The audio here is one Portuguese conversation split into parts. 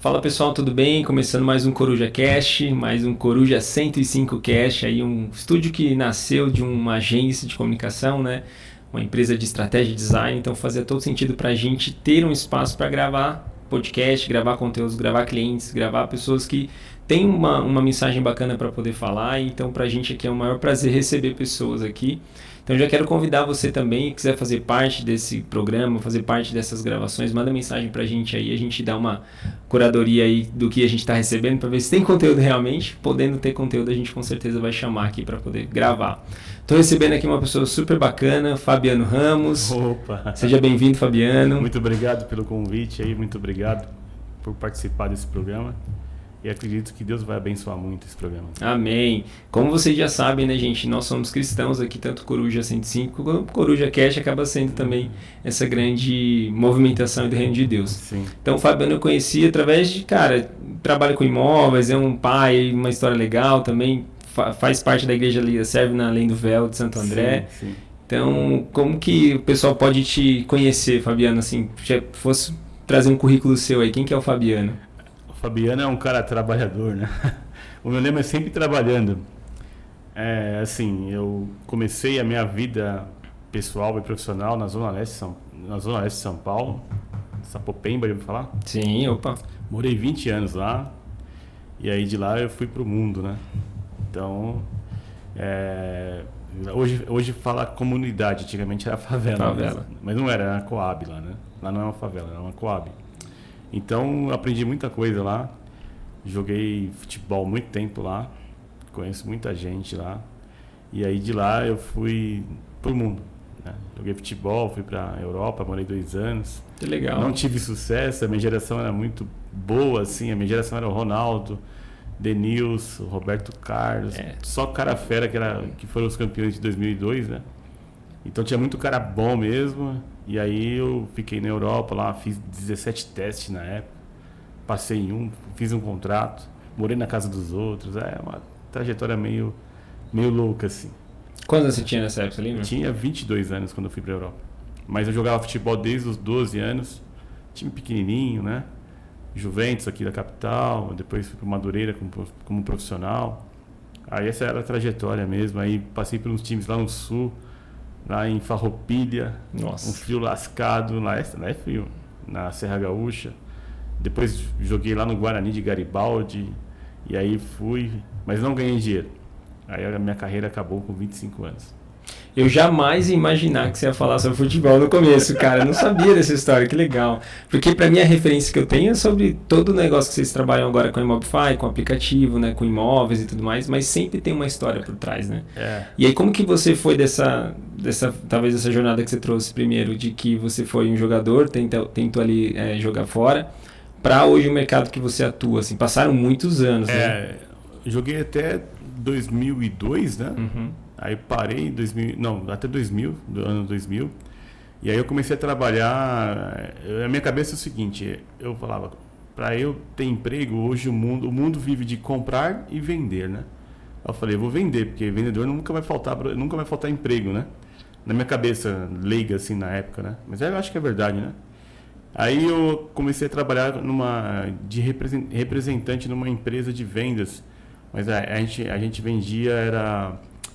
Fala pessoal, tudo bem? Começando mais um Coruja Cast, mais um Coruja 105 Cast, aí um estúdio que nasceu de uma agência de comunicação, né? Uma empresa de estratégia e design, então fazia todo sentido para a gente ter um espaço para gravar podcast, gravar conteúdos, gravar clientes, gravar pessoas que têm uma mensagem bacana para poder falar, então para a gente aqui é um maior prazer receber pessoas aqui. Então já quero convidar você também, que quiser fazer parte desse programa, fazer parte dessas gravações, manda mensagem pra gente aí, a gente dá uma curadoria aí do que a gente está recebendo para ver se tem conteúdo realmente. Podendo ter conteúdo, a gente com certeza vai chamar aqui para poder gravar. Estou recebendo aqui uma pessoa super bacana, Fabiano Ramos. Opa! Seja bem-vindo, Fabiano. Muito obrigado pelo convite aí, muito obrigado por participar desse programa. E acredito que Deus vai abençoar muito esse programa. Amém. Como vocês já sabem, né, gente? Nós somos cristãos aqui, tanto Coruja 105 quanto Coruja Cash acaba sendo também essa grande movimentação do reino de Deus. Sim. Então, o Fabiano eu conheci através de, cara, trabalha com imóveis, é um pai, uma história legal também, faz parte da igreja ali, serve na Além do Véu de Santo André. Sim. Então, como que o pessoal pode te conhecer, Fabiano? Assim, se fosse trazer um currículo seu aí, quem que é o Fabiano? O Fabiano é um cara trabalhador, né? O meu lema é sempre trabalhando. Assim, eu comecei a minha vida pessoal e profissional na Zona Leste de São Paulo, Sapopemba, já ouviu falar? Sim, opa. Morei 20 anos lá, e aí de lá eu fui pro mundo, né? Então, hoje fala comunidade, antigamente era favela. Mas não era a Coab lá, né? Lá não é uma favela, era uma Coab. Então, aprendi muita coisa lá, joguei futebol muito tempo lá, conheço muita gente lá, e aí de lá eu fui pro mundo, né? Joguei futebol, fui pra Europa, morei 2 anos. Que legal. Não tive sucesso, a minha geração era muito boa, assim, a minha geração era o Ronaldo, Denilson, Roberto Carlos, só cara fera que foram os campeões de 2002, né? Então tinha muito cara bom mesmo, e aí eu fiquei na Europa lá, fiz 17 testes na época, passei em um, fiz um contrato, morei na casa dos outros, uma trajetória meio louca assim. Quantos você tinha nessa época, você lembra? Eu tinha 22 anos quando eu fui pra Europa, mas eu jogava futebol desde os 12 anos, time pequenininho, né? Juventus aqui da capital, depois fui pro Madureira como profissional, aí essa era a trajetória mesmo, aí passei por uns times lá no sul, lá em Farroupilha, Nossa. um frio lascado, lá é frio, na Serra Gaúcha. Depois joguei lá no Guarani de Garibaldi, e aí fui, mas não ganhei dinheiro. Aí a minha carreira acabou com 25 anos. Eu jamais ia imaginar que você ia falar sobre futebol no começo, cara. Eu não sabia dessa história, que legal. Porque pra mim a referência que eu tenho é sobre todo o negócio que vocês trabalham agora com Imobify, com aplicativo, né, com imóveis e tudo mais, mas sempre tem uma história por trás, né? E aí como que você foi talvez essa jornada que você trouxe primeiro, de que você foi um jogador, tentou ali jogar fora, pra hoje o mercado que você atua, assim, passaram muitos anos, né? Joguei até 2002, né? Uhum. Aí parei até 2000, do ano 2000. E aí eu comecei a trabalhar. A minha cabeça é o seguinte: eu falava, para eu ter emprego, hoje o mundo vive de comprar e vender, né? Eu falei, eu vou vender, porque vendedor nunca vai faltar emprego, né? Na minha cabeça, leiga assim na época, né? Mas eu acho que é verdade, né? Aí eu comecei a trabalhar de representante numa empresa de vendas. Mas a gente vendia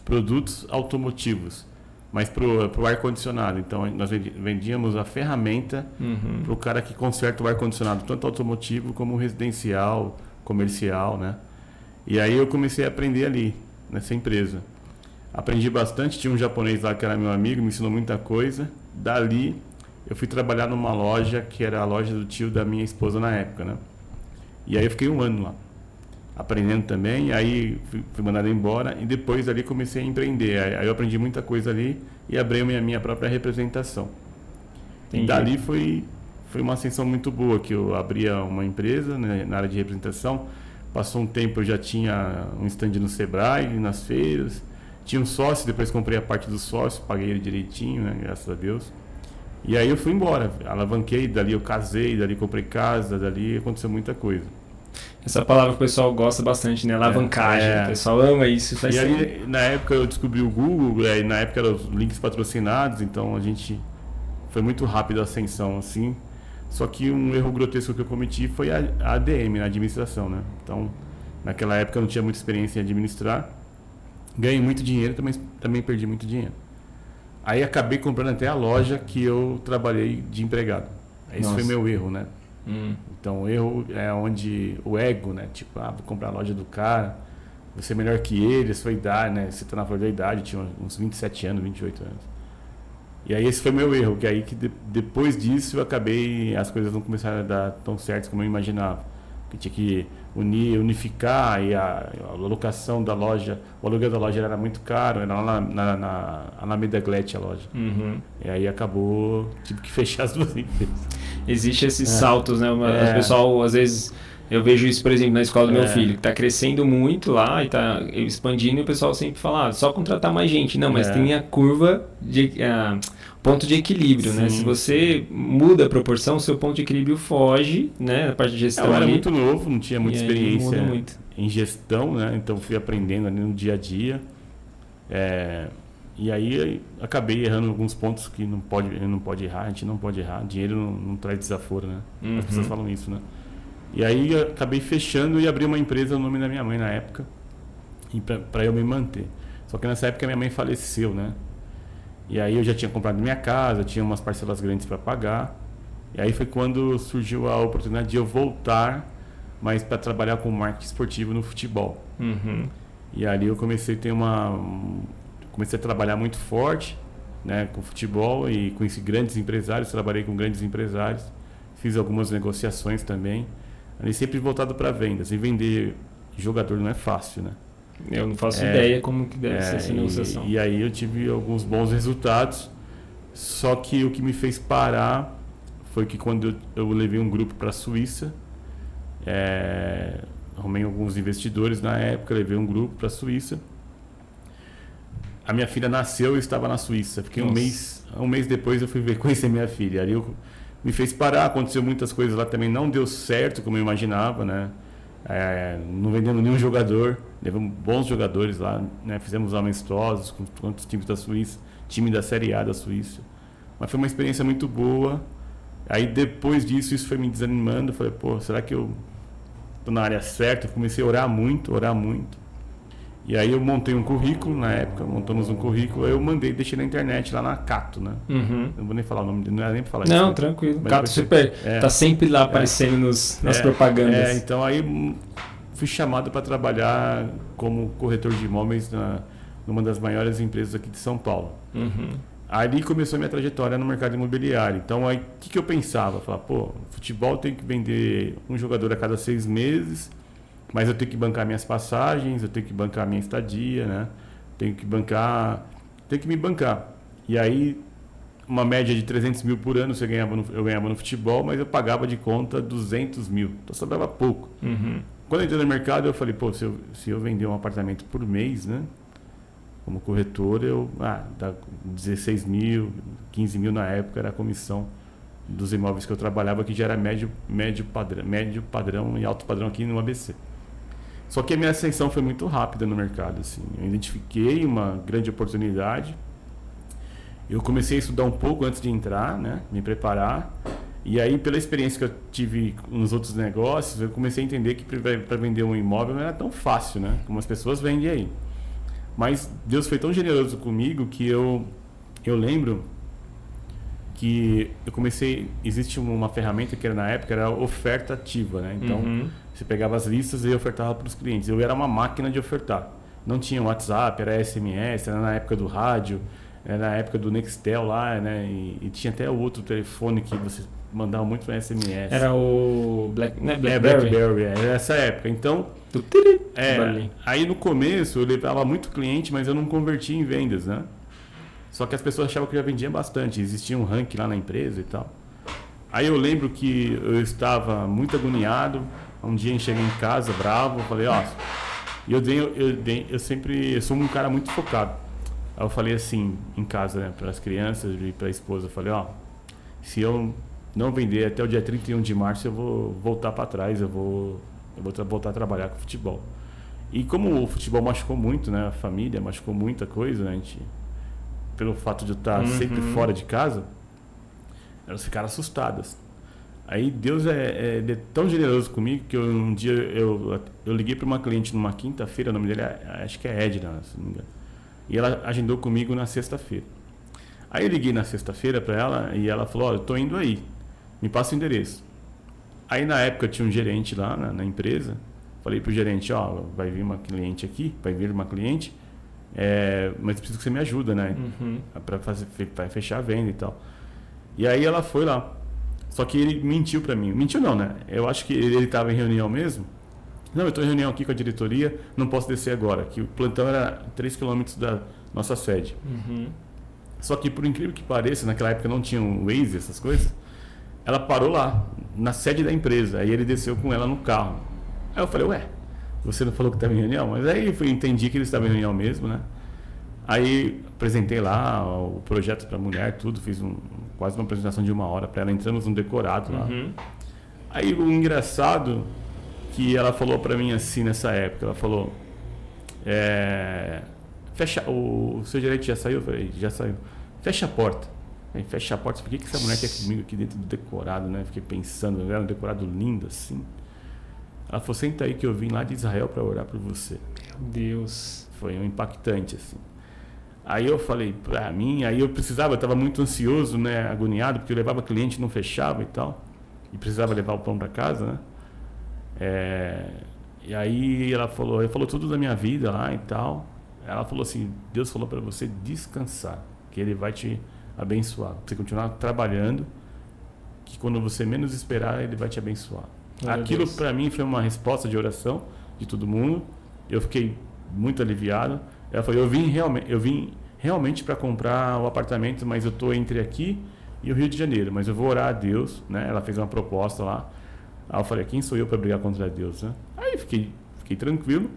produtos automotivos, mas pro ar-condicionado. Então nós vendíamos a ferramenta para o cara que conserta o ar-condicionado, tanto automotivo como residencial, comercial, né? E aí eu comecei a aprender ali, nessa empresa. Aprendi bastante, tinha um japonês lá que era meu amigo, me ensinou muita coisa. Dali eu fui trabalhar numa loja que era a loja do tio da minha esposa na época, né? E aí eu fiquei 1 ano lá, aprendendo também, aí fui mandado embora e depois ali comecei a empreender. Aí eu aprendi muita coisa ali e abri a minha própria representação. Entendi. E dali foi uma ascensão muito boa, que eu abria uma empresa, né, na área de representação. Passou um tempo, eu já tinha um stand no Sebrae, nas feiras. Tinha um sócio, depois comprei a parte do sócio, paguei ele direitinho, né, graças a Deus. E aí eu fui embora, alavanquei, dali eu casei, dali comprei casa, dali aconteceu muita coisa. Essa palavra que o pessoal gosta bastante, né? Alavancagem. O pessoal ama isso. E aí, na época eu descobri o Google, e na época eram os links patrocinados, então a gente foi muito rápido a ascensão, assim. Só que um erro grotesco que eu cometi foi a ADM, a administração, né? Então, naquela época eu não tinha muita experiência em administrar. Ganhei muito dinheiro, também perdi muito dinheiro. Aí acabei comprando até a loja que eu trabalhei de empregado. Esse foi meu erro, né? Então, o erro é onde o ego, né? Tipo, vou comprar a loja do cara, vou ser melhor que ele, a sua idade, né? Você tá na flor da idade, tinha uns 27 anos, 28 anos. E aí esse foi meu erro, que aí que depois disso eu acabei, as coisas não começaram a dar tão certas como eu imaginava. Que tinha que unificar e a locação da loja, o aluguel da loja era muito caro, era lá na Alameda Glete a loja. E aí acabou, tive que fechar as duas empresas. Existem esses saltos, né? O pessoal, às vezes, eu vejo isso, por exemplo, na escola do meu filho, que está crescendo muito lá e está expandindo, e o pessoal sempre fala, só contratar mais gente. Não, mas tem a curva de ponto de equilíbrio, né? Se você muda a proporção, seu ponto de equilíbrio foge, né? Na parte de gestão. Eu era muito novo, não tinha muita experiência muito em gestão, né? Então fui aprendendo ali no dia a dia. E aí acabei errando alguns pontos que não pode errar, a gente não pode errar. Dinheiro não traz desaforo, né? As pessoas falam isso, né? E aí acabei fechando e abri uma empresa no nome da minha mãe na época, para eu me manter. Só que nessa época minha mãe faleceu, né? E aí eu já tinha comprado minha casa, tinha umas parcelas grandes para pagar. E aí foi quando surgiu a oportunidade de eu voltar, mas para trabalhar com marketing esportivo no futebol. E ali eu comecei a comecei a trabalhar muito forte, né, com futebol e com esses grandes empresários. Trabalhei com grandes empresários, fiz algumas negociações também. Ali sempre voltado para vendas. E vender jogador não é fácil, né? Eu não faço ideia como que deve ser essa negociação. E aí eu tive alguns bons resultados. Só que o que me fez parar foi que quando eu levei um grupo para a Suíça, arrumei alguns investidores na época, levei um grupo para a Suíça. A minha filha nasceu e eu estava na Suíça. Fiquei um mês depois eu fui conhecer minha filha. Ali me fez parar, aconteceu muitas coisas lá também, não deu certo como eu imaginava, né? Não vendemos nenhum jogador, levamos bons jogadores lá, né? Fizemos amistosos com os times da Suíça, time da Série A da Suíça. Mas foi uma experiência muito boa. Aí depois disso, isso foi me desanimando. Eu falei, pô, será que eu tô na área certa? Eu comecei a orar muito. E aí eu montei um currículo na época, montamos um currículo, aí eu deixei na internet lá na Cato, né? Não vou nem falar o nome dele, não era nem pra falar isso. Não, tranquilo. Cato super, tá sempre lá aparecendo nas propagandas. Então aí fui chamado para trabalhar como corretor de imóveis numa das maiores empresas aqui de São Paulo. Ali começou a minha trajetória no mercado imobiliário. Então aí o que eu pensava? Eu falava, pô, futebol tem que vender um jogador a cada 6 meses, mas eu tenho que bancar minhas passagens, eu tenho que bancar minha estadia, né? Tenho que me bancar. E aí, uma média de 300 mil por ano eu ganhava no futebol, mas eu pagava de conta 200 mil. Então sobrava pouco. Quando eu entrei no mercado, eu falei, pô, se eu vender um apartamento por mês, né? Como corretor, dá 16 mil, 15 mil na época era a comissão dos imóveis que eu trabalhava, que já era médio padrão e alto padrão aqui no ABC. Só que a minha ascensão foi muito rápida no mercado, assim. Eu identifiquei uma grande oportunidade. Eu comecei a estudar um pouco antes de entrar, né? Me preparar. E aí, pela experiência que eu tive nos outros negócios, eu comecei a entender que para vender um imóvel não era tão fácil, né? Como as pessoas vendem aí. Mas Deus foi tão generoso comigo que eu lembro que eu comecei... Existe uma ferramenta que era na época, era a oferta ativa, né? Então, você pegava as listas e ofertava para os clientes. Eu era uma máquina de ofertar. Não tinha WhatsApp, era SMS, era na época do rádio, era na época do Nextel lá, né? E tinha até outro telefone que você mandava muito para SMS. Era o BlackBerry? BlackBerry, era essa época. Então, aí no começo eu levava muito cliente, mas eu não convertia em vendas, né? Só que as pessoas achavam que eu já vendia bastante. Existia um ranking lá na empresa e tal. Aí eu lembro que eu estava muito agoniado. Um dia eu cheguei em casa, bravo. Eu falei, eu sou um cara muito focado. Aí eu falei assim, em casa, né, para as crianças e para a esposa. Eu falei, se eu não vender até o dia 31 de março, eu vou voltar para trás. Eu vou voltar a trabalhar com futebol. E como o futebol machucou muito, né? A família machucou muita coisa, né? A gente... Pelo fato de eu estar sempre fora de casa, elas ficaram assustadas. Aí Deus ele é tão generoso comigo que um dia eu liguei para uma cliente numa quinta-feira, o nome dele acho que é Edna, se não me engano. E ela agendou comigo na sexta-feira. Aí eu liguei na sexta-feira para ela e ela falou, eu tô indo aí, me passa o endereço. Aí na época tinha um gerente lá na empresa, falei pro gerente, vai vir uma cliente aqui, mas preciso que você me ajuda, né? Para fechar a venda e tal. E aí ela foi lá. Só que ele mentiu para mim. Mentiu não, né? Eu acho que ele estava em reunião mesmo. Não, eu estou em reunião aqui com a diretoria, não posso descer agora. Que o plantão era 3 km da nossa sede. Só que por incrível que pareça, naquela época não tinha um Waze, essas coisas. Ela parou lá, na sede da empresa. Aí ele desceu com ela no carro. Aí eu falei, ué, você não falou que estava em reunião? Mas aí eu entendi que ele estava em reunião mesmo, né? Aí apresentei lá o projeto para a mulher, tudo, fiz quase uma apresentação de 1 hora para ela, entramos no decorado lá. Aí o engraçado que ela falou para mim assim nessa época, ela falou, o seu gerente já saiu? Eu falei, já saiu. Fecha a porta. Aí fecha a porta, por que essa mulher quer comigo aqui dentro do decorado, né? Fiquei pensando, era um decorado lindo assim. Ela falou, senta aí que eu vim lá de Israel para orar por você. Meu Deus. Foi um impactante assim. Aí eu falei, pra mim, aí eu estava muito ansioso, né, agoniado, porque eu levava cliente e não fechava e tal, e precisava levar o pão para casa, né? E aí ela falou tudo da minha vida lá e tal. Ela falou assim, Deus falou para você descansar, que Ele vai te abençoar, você continuar trabalhando, que quando você menos esperar, Ele vai te abençoar. Aquilo para mim foi uma resposta de oração de todo mundo. Eu fiquei muito aliviado. Ela falou, eu vim realmente para comprar o apartamento, mas eu estou entre aqui e o Rio de Janeiro, mas eu vou orar a Deus, né? Ela fez uma proposta lá. Aí eu falei, quem sou eu para brigar contra Deus, né? Aí fiquei tranquilo.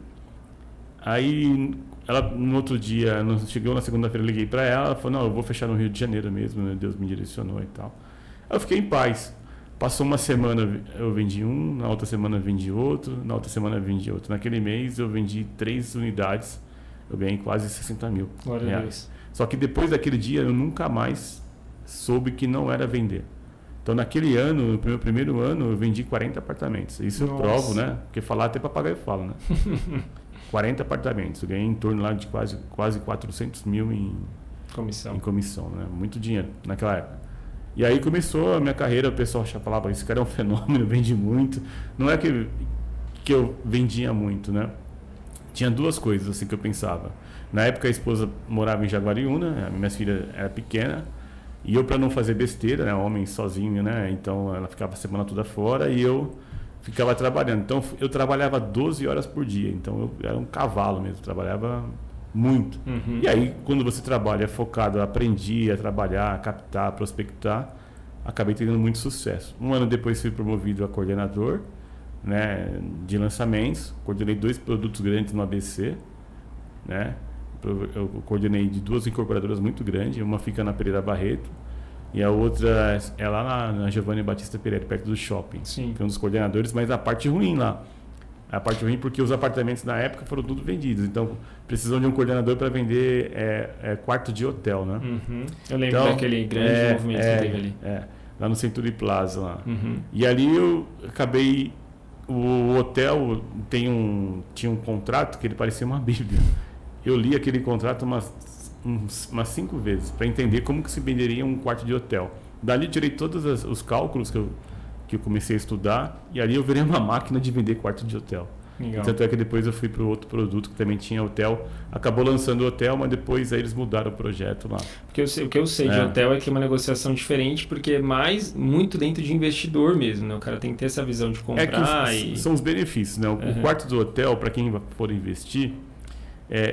Aí ela, no outro dia, chegou na segunda-feira, eu liguei para ela, ela falou, não, eu vou fechar no Rio de Janeiro mesmo, né? Deus me direcionou e tal. Aí eu fiquei em paz. Passou uma semana, eu vendi um, na outra semana eu vendi outro, na outra semana eu vendi outro. Naquele mês eu vendi 3 unidades, eu ganhei quase 60 mil reais. Só que depois daquele dia eu nunca mais soube que não era vender. Então naquele ano, no meu primeiro ano, eu vendi 40 apartamentos. Isso eu provo, né? Porque falar até papagaio fala, né? 40 apartamentos. Eu ganhei em torno lá de quase 400 mil em comissão, né? Muito dinheiro naquela época. E aí começou a minha carreira, o pessoal já falava, esse cara é um fenômeno, vende muito. Não é que eu vendia muito, né? Tinha 2 coisas assim que eu pensava. Na época a esposa morava em Jaguariúna, a minha filha era pequena, e eu, para não fazer besteira, né, homem sozinho, né? Então ela ficava a semana toda fora e eu ficava trabalhando. Então eu trabalhava 12 horas por dia, então eu era um cavalo mesmo, trabalhava muito. E aí quando você trabalha focado, aprendi a trabalhar, a captar, a prospectar, acabei tendo muito sucesso. 1 ano depois fui promovido a coordenador, né, de lançamentos, coordenei 2 produtos grandes no ABC, né? Eu coordenei de 2 incorporadoras muito grandes, uma fica na Pereira Barreto e a outra é lá na Giovanni Batista Pereira, perto do shopping. Sim. Foi um dos coordenadores, mas a parte ruim lá. A parte ruim porque os apartamentos na época foram tudo vendidos, então precisam de um coordenador para vender quarto de hotel, né? Eu lembro daquele grande movimento que teve ali. Lá no Century Plaza lá. E ali eu acabei, o hotel tinha um contrato que ele parecia uma bíblia. Eu li aquele contrato umas 5 vezes para entender como que se venderia um quarto de hotel. Dali tirei todos os cálculos que eu comecei a estudar e ali eu virei uma máquina de vender quarto de hotel. Tanto é que depois eu fui para o outro produto que também tinha hotel. Acabou lançando o hotel, mas depois aí eles mudaram o projeto lá. Porque o que eu sei de hotel é que é uma negociação diferente, porque é muito dentro de investidor mesmo, né? O cara tem que ter essa visão de comprar são os benefícios, né? O quarto do hotel, para quem for investir,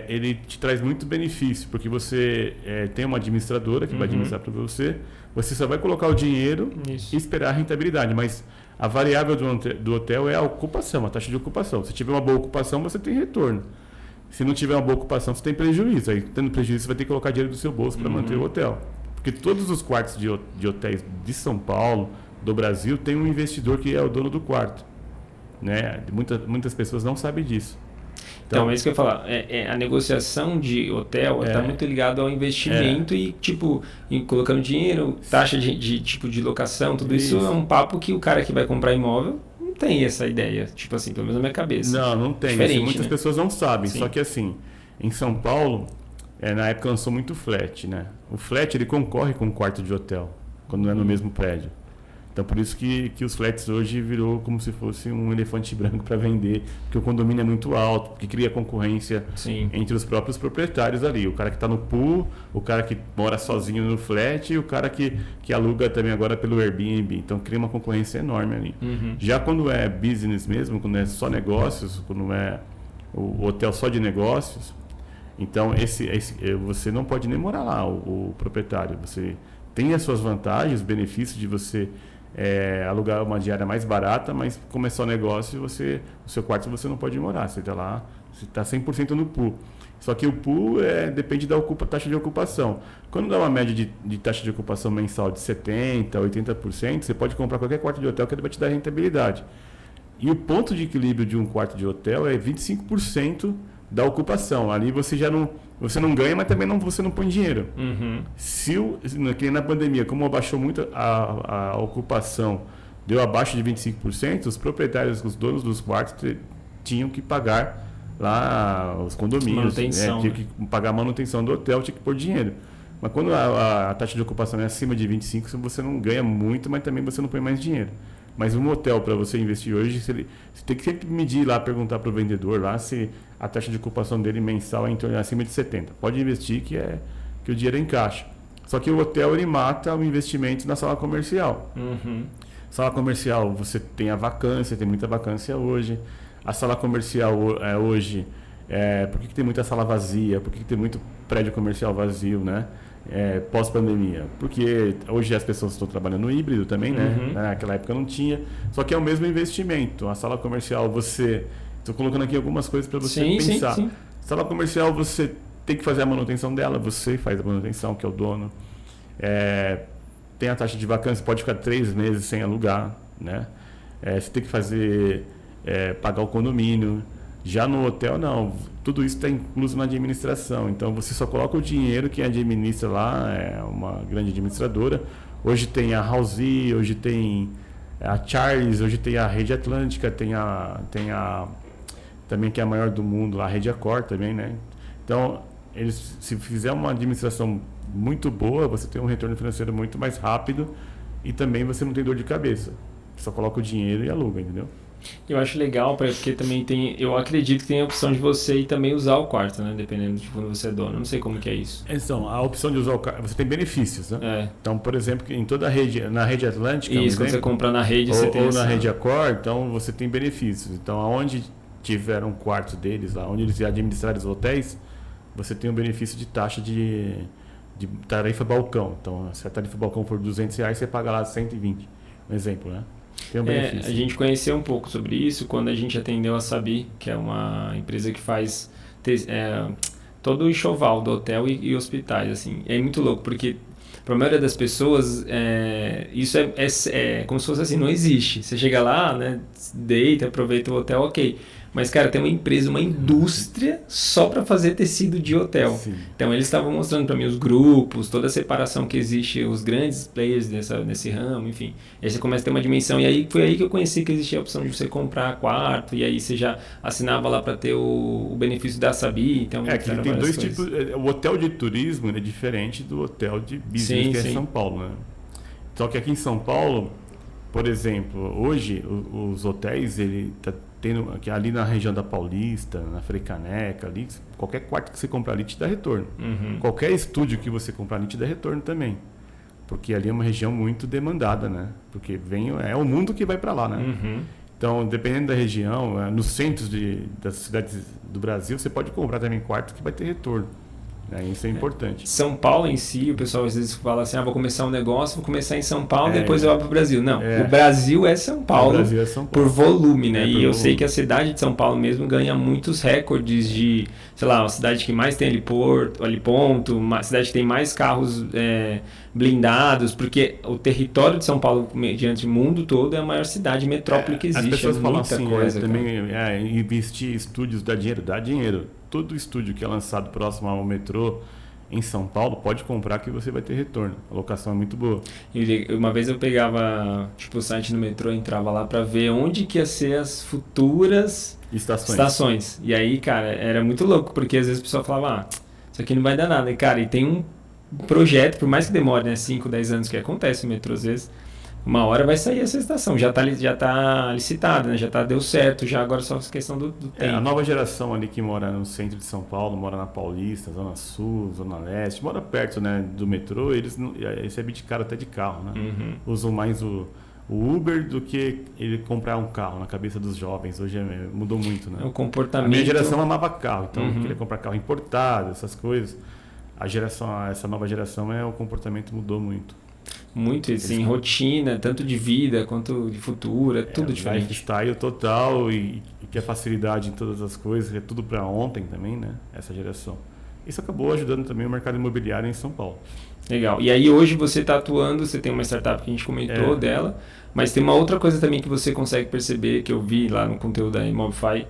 ele te traz muito benefício, porque você tem uma administradora que vai administrar para você, você só vai colocar o dinheiro e esperar a rentabilidade, mas a variável do hotel é a ocupação, a taxa de ocupação. Se tiver uma boa ocupação, você tem retorno. Se não tiver uma boa ocupação, você tem prejuízo. Aí, tendo prejuízo, você vai ter que colocar dinheiro do seu bolso para manter o hotel. Porque todos os quartos de hotéis de São Paulo, do Brasil, tem um investidor que é o dono do quarto, né? Muitas pessoas não sabem disso. Então, é isso que eu ia falar. A negociação de hotel está muito ligado ao investimento e, tipo, colocando dinheiro, taxa de locação, tudo isso é um papo que o cara que vai comprar imóvel não tem essa ideia, tipo assim, pelo menos na minha cabeça. Não tem. Assim, muitas pessoas não sabem. Sim. Só que assim, em São Paulo, na época lançou muito flat, né? O flat, ele concorre com um quarto de hotel, quando é no mesmo prédio. Então, por isso que os flats hoje virou como se fosse um elefante branco para vender, porque o condomínio é muito alto, porque cria concorrência entre os próprios proprietários ali. O cara que está no pool, o cara que mora sozinho no flat e o cara que aluga também agora pelo Airbnb. Então, cria uma concorrência enorme ali. Já quando é business mesmo, quando é só negócios, quando é o hotel só de negócios, então você não pode nem morar lá, o proprietário. Você tem as suas vantagens, os benefícios de você alugar uma diária mais barata, mas como é só negócio, o seu quarto você não pode morar, você está lá, você está 100% no pool. Só que o pool depende da taxa de ocupação. Quando dá uma média de taxa de ocupação mensal de 70%, 80%, você pode comprar qualquer quarto de hotel que ele vai te dar rentabilidade. E o ponto de equilíbrio de um quarto de hotel é 25% da ocupação. Ali você não ganha, mas também você não põe dinheiro. Que na pandemia, como abaixou muito a ocupação, deu abaixo de 25%, os proprietários, os donos dos quartos tinham que pagar lá os condomínios, tinham que pagar a manutenção do hotel, tinha que pôr dinheiro. Mas quando a taxa de ocupação é acima de 25%, você não ganha muito, mas também você não põe mais dinheiro. Mas um hotel, para você investir hoje, você tem que sempre medir lá, perguntar para o vendedor lá se a taxa de ocupação dele mensal é em torno acima de 70%. Pode investir que o dinheiro encaixa. Só que o hotel ele mata o investimento na sala comercial. Sala comercial, você tem a vacância, tem muita vacância hoje. A sala comercial hoje, por que tem muita sala vazia? Por que tem muito prédio comercial vazio, né? Pós-pandemia, porque hoje as pessoas estão trabalhando no híbrido também, né? Naquela época não tinha, só que é o mesmo investimento. A sala comercial, estou colocando aqui algumas coisas para você pensar. Sim. Sala comercial, você tem que fazer a manutenção dela, você faz a manutenção, que é o dono. Tem a taxa de vacância, pode ficar 3 meses sem alugar, né? Você tem que pagar o condomínio. Já no hotel, não. Tudo isso está incluso na administração. Então, você só coloca o dinheiro, quem administra lá é uma grande administradora. Hoje tem a Halsey, hoje tem a Charles, hoje tem a Rede Atlântica, tem a também que é a maior do mundo, a Rede Accor também, né? Então, se fizer uma administração muito boa, você tem um retorno financeiro muito mais rápido e também você não tem dor de cabeça. Você só coloca o dinheiro e aluga, entendeu? Eu acho legal, porque também eu acredito que tem a opção de você ir também usar o quarto, né? Dependendo de quando você é dono. Não sei como que é isso. Então, a opção de usar o quarto, você tem benefícios, né? Então, por exemplo, em toda a rede, na Rede Atlântica, isso, quando você compra na rede, você tem ou na Rede Accor, então você tem benefícios. Então, aonde tiver um quarto deles, lá, onde eles administrarem os hotéis, você tem um benefício de taxa de tarifa balcão. Então, se a tarifa balcão for R$200, você paga lá 120, um exemplo, né? A gente conheceu um pouco sobre isso quando a gente atendeu a Sabi, que é uma empresa que faz todo o enxoval do hotel e hospitais. Assim. É muito louco, porque para a maioria das pessoas isso é como se fosse assim, não existe. Você chega lá, né, deita, aproveita o hotel, ok. Mas, cara, tem uma empresa, uma indústria só para fazer tecido de hotel. Sim. Então, eles estavam mostrando para mim os grupos, toda a separação que existe, os grandes players nesse ramo, enfim. Aí você começa a ter uma dimensão. E aí foi aí que eu conheci que existia a opção de você comprar quarto. E aí você já assinava lá para ter o benefício da Sabi. Então, que tem dois tipos. O hotel de turismo é diferente do hotel de business, que é em São Paulo, né? Só que aqui em São Paulo, por exemplo, hoje os hotéis, ele tá tendo ali na região da Paulista, na Frei Caneca, ali, qualquer quarto que você comprar ali te dá retorno. Qualquer estúdio que você comprar ali te dá retorno também. Porque ali é uma região muito demandada, né? Porque é o mundo que vai para lá, né? Então, dependendo da região, nos centros das cidades do Brasil, você pode comprar também quarto que vai ter retorno. Isso é importante. São Paulo em si, o pessoal às vezes fala assim, vou começar um negócio, vou começar em São Paulo, depois eu vou para o Brasil. Não, o Brasil é São Paulo, por volume, né? E eu sei que a cidade de São Paulo mesmo ganha muitos recordes de, sei lá, a cidade que mais tem heliponto, uma cidade que tem mais carros blindados, porque o território de São Paulo, mediante o mundo todo, é a maior cidade, metrópole que existe. As pessoas falam assim, coisa, também investir em estúdios dá dinheiro. Todo estúdio que é lançado próximo ao metrô em São Paulo, pode comprar que você vai ter retorno. A locação é muito boa. Uma vez eu pegava o site no metrô, entrava lá para ver onde que ia ser as futuras estações. E aí, cara, era muito louco, porque às vezes a pessoa falava, isso aqui não vai dar nada. E, cara, e tem um projeto, por mais que demore, né, 5, 10 anos, que acontece no metrô às vezes, uma hora vai sair essa estação, já tá licitada, né? Deu certo, já agora só questão do tempo. A nova geração ali que mora no centro de São Paulo, mora na Paulista, Zona Sul, Zona Leste, mora perto, né, do metrô, eles se abdicaram até de carro, né? Usam mais o Uber do que ele comprar um carro na cabeça dos jovens. Hoje mudou muito, né? O comportamento... A minha geração amava carro, então queria comprar carro importado, essas coisas. Essa nova geração, o comportamento mudou muito. Muito, assim, rotina, tanto de vida quanto de futuro, é tudo diferente. Lifestyle total e que a facilidade em todas as coisas, é tudo para ontem também, né? Essa geração. Isso acabou ajudando também o mercado imobiliário em São Paulo. Legal. E aí hoje você está atuando, você tem uma startup que a gente comentou dela, mas tem uma outra coisa também que você consegue perceber, que eu vi lá no conteúdo da Imobify,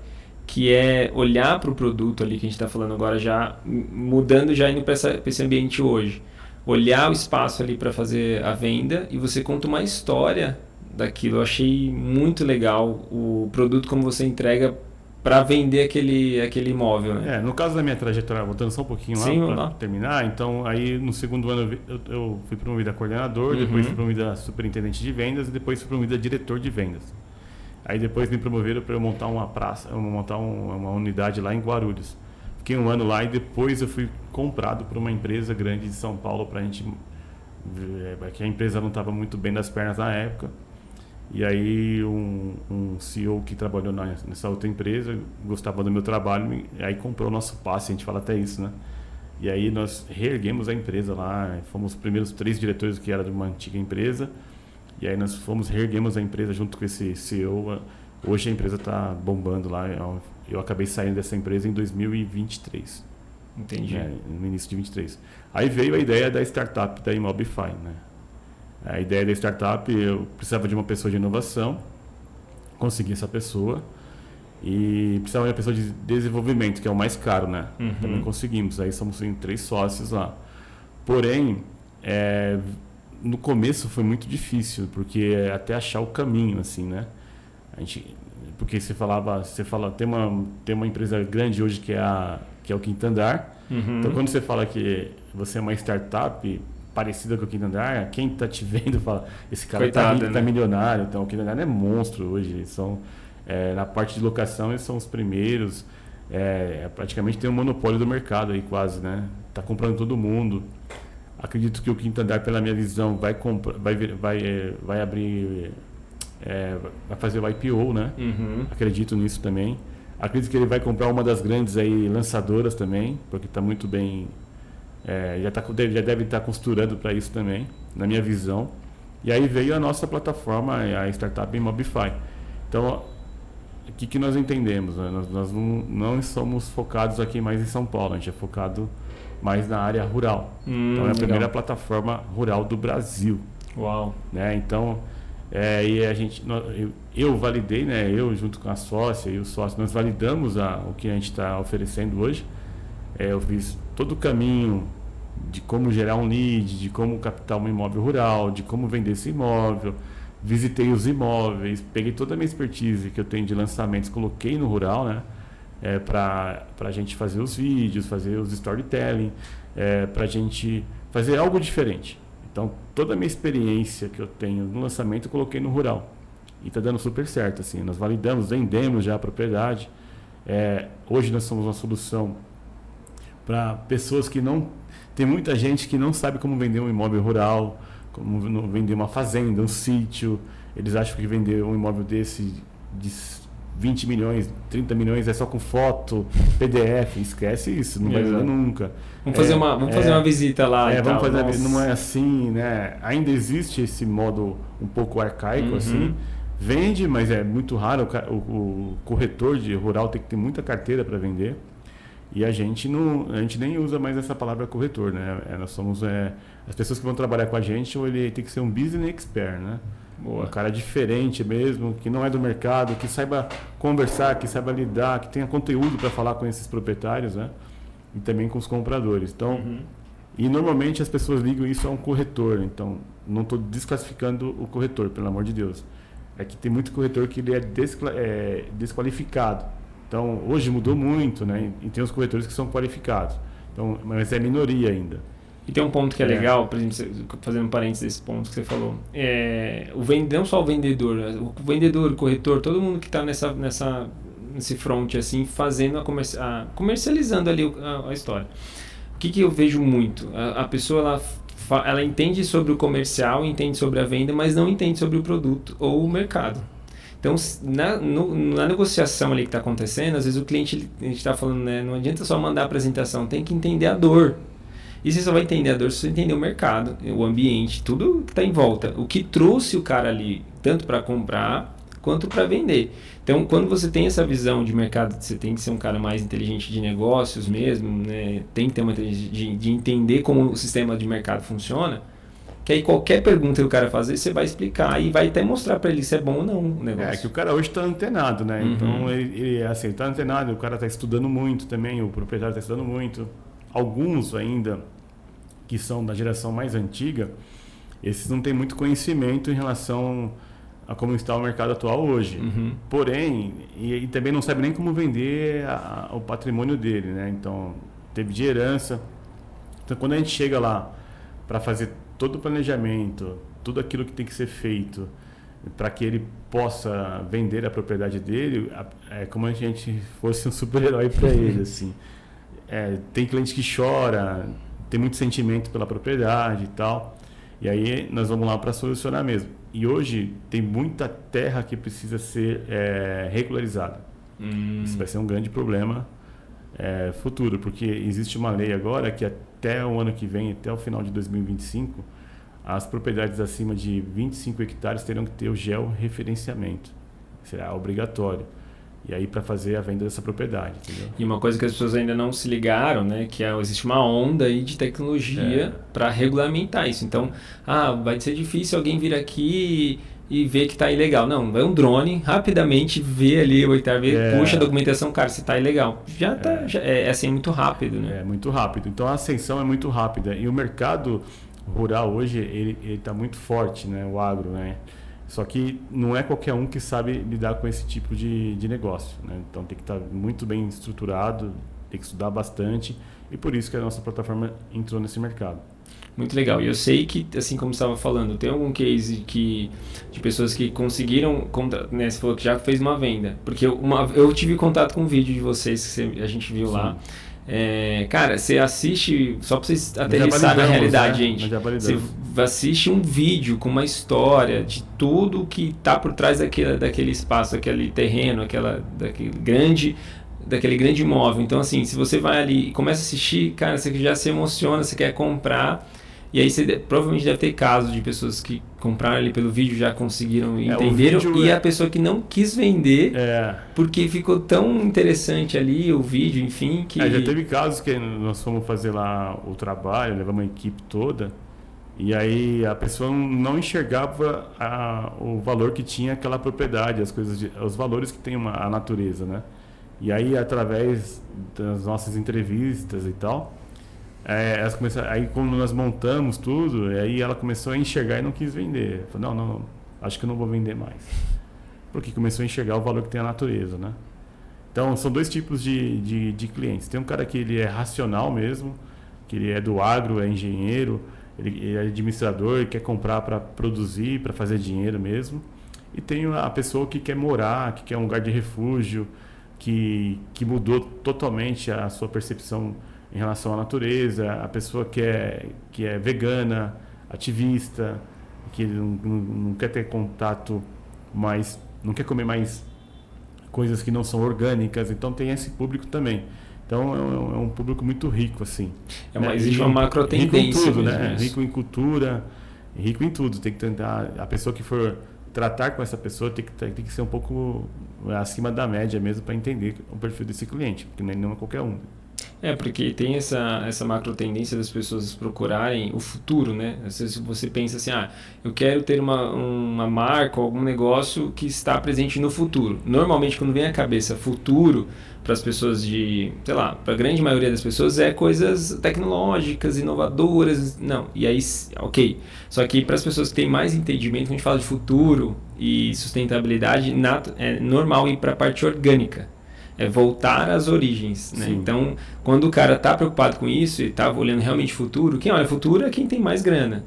que é olhar para o produto ali que a gente está falando agora, já mudando, já indo para esse ambiente hoje. Olhar o espaço ali para fazer a venda e você conta uma história daquilo. Eu achei muito legal o produto como você entrega para vender aquele imóvel, né? No caso da minha trajetória, voltando só um pouquinho lá para terminar, então aí no segundo ano eu fui promovido a coordenador, depois fui promovido a superintendente de vendas e depois fui promovido a diretor de vendas. Aí depois me promoveram para eu montar uma unidade lá em Guarulhos. Fiquei um ano lá e depois eu fui comprado por uma empresa grande de São Paulo para a gente ver, que a empresa não estava muito bem das pernas na época. E aí um CEO que trabalhou nessa outra empresa gostava do meu trabalho e aí comprou o nosso passe, a gente fala até isso, né? E aí nós reerguemos a empresa lá, fomos os primeiros 3 diretores que era de uma antiga empresa. E aí nós reerguemos a empresa junto com esse CEO. Hoje a empresa está bombando lá. Eu acabei saindo dessa empresa em 2023. Entendi. No início de 2023. Aí veio a ideia da startup da Imobify, né? A ideia da startup, eu precisava de uma pessoa de inovação, consegui essa pessoa, e precisava de uma pessoa de desenvolvimento, que é o mais caro, né? Também conseguimos. Aí somos 3 sócios lá. Porém, no começo foi muito difícil, porque até achar o caminho, assim, né? Porque você fala, tem uma empresa grande hoje que é o Quinto Andar. Então quando você fala que você é uma startup parecida com o Quinto Andar, quem está te vendo fala, esse cara tá milionário. Então o Quinto Andar é monstro hoje. Eles são, na parte de locação eles são os primeiros. Praticamente tem um monopólio do mercado aí quase, né? Tá comprando todo mundo. Acredito que o Quinto Andar, pela minha visão, vai abrir, vai fazer o IPO, né? Acredito nisso também. Acredito que ele vai comprar uma das grandes aí lançadoras também, porque está muito bem, já deve estar costurando para isso também, na minha visão. E aí veio a nossa plataforma, a startup Imobify. Então, o que nós entendemos? Né? Nós não somos focados aqui mais em São Paulo, a gente é focado mais na área rural. Então é a primeira plataforma rural do Brasil. Uau! Né? Então, e eu validei, né? Eu junto com a sócia e o sócio, nós validamos o que a gente está oferecendo hoje. Eu fiz todo o caminho de como gerar um lead, de como captar um imóvel rural, de como vender esse imóvel. Visitei os imóveis, peguei toda a minha expertise que eu tenho de lançamentos, coloquei no rural, né? Para a gente fazer os vídeos, fazer os storytelling, para a gente fazer algo diferente. Então, toda a minha experiência que eu tenho no lançamento, eu coloquei no rural. E está dando super certo. Assim. Nós validamos, vendemos já a propriedade. Hoje nós somos uma solução para pessoas que não... Tem muita gente que não sabe como vender um imóvel rural, como vender uma fazenda, um sítio. Eles acham que vender um imóvel desse 20 milhões, 30 milhões é só com foto, PDF, esquece isso, não vai vender nunca. Vamos fazer uma visita lá. Vamos fazer não é assim, né? Ainda existe esse modo um pouco arcaico, assim. Vende, mas é muito raro. O corretor de rural tem que ter muita carteira para vender. E a gente nem usa mais essa palavra corretor, né? Nós somos as pessoas que vão trabalhar com a gente, ou ele tem que ser um business expert, né? Um cara diferente mesmo, que não é do mercado, que saiba conversar, que saiba lidar, que tenha conteúdo para falar com esses proprietários, né? E também com os compradores. Então, e normalmente as pessoas ligam isso a um corretor. Então, não estou desclassificando o corretor, pelo amor de Deus. É que tem muito corretor que ele é desqualificado. Então, hoje mudou muito, né? E tem os corretores que são qualificados. Então, mas é minoria ainda. E tem um ponto que é legal, por exemplo, fazendo um parênteses desse ponto que você falou. Não só o vendedor, o corretor, todo mundo que está nesse front, assim, fazendo comercializando ali a história. O que eu vejo muito? A pessoa, ela entende sobre o comercial, entende sobre a venda, mas não entende sobre o produto ou o mercado. Então, na negociação ali que está acontecendo, às vezes o cliente, a gente está falando, né, não adianta só mandar a apresentação, tem que entender a dor. E você só vai entender a dor se você entender o mercado, o ambiente, tudo que está em volta. O que trouxe o cara ali, tanto para comprar quanto para vender. Então, quando você tem essa visão de mercado, você tem que ser um cara mais inteligente de negócios mesmo, né? Tem que ter uma inteligência de entender como o sistema de mercado funciona, que aí qualquer pergunta que o cara fazer, você vai explicar e vai até mostrar para ele se é bom ou não o negócio. É que o cara hoje está antenado, né? Então, ele está antenado, o cara está estudando muito também, o proprietário está estudando muito. Alguns ainda que são da geração mais antiga, esses não têm muito conhecimento em relação a como está o mercado atual hoje. Porém, e também não sabe nem como vender o patrimônio dele, né? Então, teve de herança. Então, quando a gente chega lá para fazer todo o planejamento, tudo aquilo que tem que ser feito para que ele possa vender a propriedade dele, é como se a gente fosse um super-herói para ele, assim. Tem cliente que chora, tem muito sentimento pela propriedade e tal. E aí nós vamos lá para solucionar mesmo. E hoje tem muita terra que precisa ser regularizada. Isso vai ser um grande problema futuro, porque existe uma lei agora que até o ano que vem, até o final de 2025, as propriedades acima de 25 hectares terão que ter o georreferenciamento. Será obrigatório. E aí para fazer a venda dessa propriedade, entendeu? E uma coisa que as pessoas ainda não se ligaram, né, que existe uma onda aí de tecnologia para regulamentar isso. Então, vai ser difícil alguém vir aqui e ver que está ilegal. Não, vai um drone, rapidamente vê ali o hectare, puxa a documentação, cara, se está ilegal. É assim, muito rápido, né? É muito rápido. Então a ascensão é muito rápida. E o mercado rural hoje, ele está muito forte, né, o agro, né? Só que não é qualquer um que sabe lidar com esse tipo de negócio, né? Então tem que estar muito bem estruturado, tem que estudar bastante, e por isso que a nossa plataforma entrou nesse mercado. Muito legal. E eu sei que, assim como você estava falando, tem algum case de pessoas que conseguiram, né, você falou que já fez uma venda, porque eu tive contato com um vídeo de vocês que a gente viu lá. Cara, você assiste, só para vocês aterrissar na realidade, gente, você assiste um vídeo com uma história de tudo que está por trás daquele espaço, daquele terreno, daquele grande imóvel. Então, assim, se você vai ali e começa a assistir, cara, você já se emociona, você quer comprar. E aí você provavelmente deve ter casos de pessoas que compraram ali pelo vídeo, já conseguiram e entenderam, e a pessoa que não quis vender, porque ficou tão interessante ali o vídeo, enfim, que... já teve casos que nós fomos fazer lá o trabalho, levamos uma equipe toda, e aí a pessoa não enxergava o valor que tinha aquela propriedade, os valores que tem a natureza, né? E aí, através das nossas entrevistas e tal... elas começaram, aí quando nós montamos tudo, aí ela começou a enxergar e não quis vender. Falei, não, acho que eu não vou vender mais. Porque começou a enxergar o valor que tem a natureza, né? Então, são dois tipos de clientes. Tem um cara que ele é racional mesmo, que ele é do agro, é engenheiro, ele é administrador, ele quer comprar para produzir, para fazer dinheiro mesmo. E tem a pessoa que quer morar, que quer um lugar de refúgio, que mudou totalmente a sua percepção em relação à natureza, a pessoa que é vegana, ativista, que não quer ter contato mais, não quer comer mais coisas que não são orgânicas, então tem esse público também. Então é um público muito rico, assim. Existe uma macro tendência. Rico em tudo, né? Isso. Rico em cultura, rico em tudo. Tem que tentar, a pessoa que for tratar com essa pessoa tem que ser um pouco acima da média mesmo para entender o perfil desse cliente, porque não é qualquer um. Porque tem essa macro tendência das pessoas procurarem o futuro, né? Às vezes você pensa assim, eu quero ter uma marca ou algum negócio que está presente no futuro. Normalmente, quando vem à cabeça futuro, para as pessoas para a grande maioria das pessoas, é coisas tecnológicas, inovadoras, não. E aí, ok. Só que para as pessoas que têm mais entendimento, quando a gente fala de futuro e sustentabilidade, é normal ir para a parte orgânica. É voltar às origens, né? Então, quando o cara está preocupado com isso e está olhando realmente o futuro, quem olha o futuro é quem tem mais grana.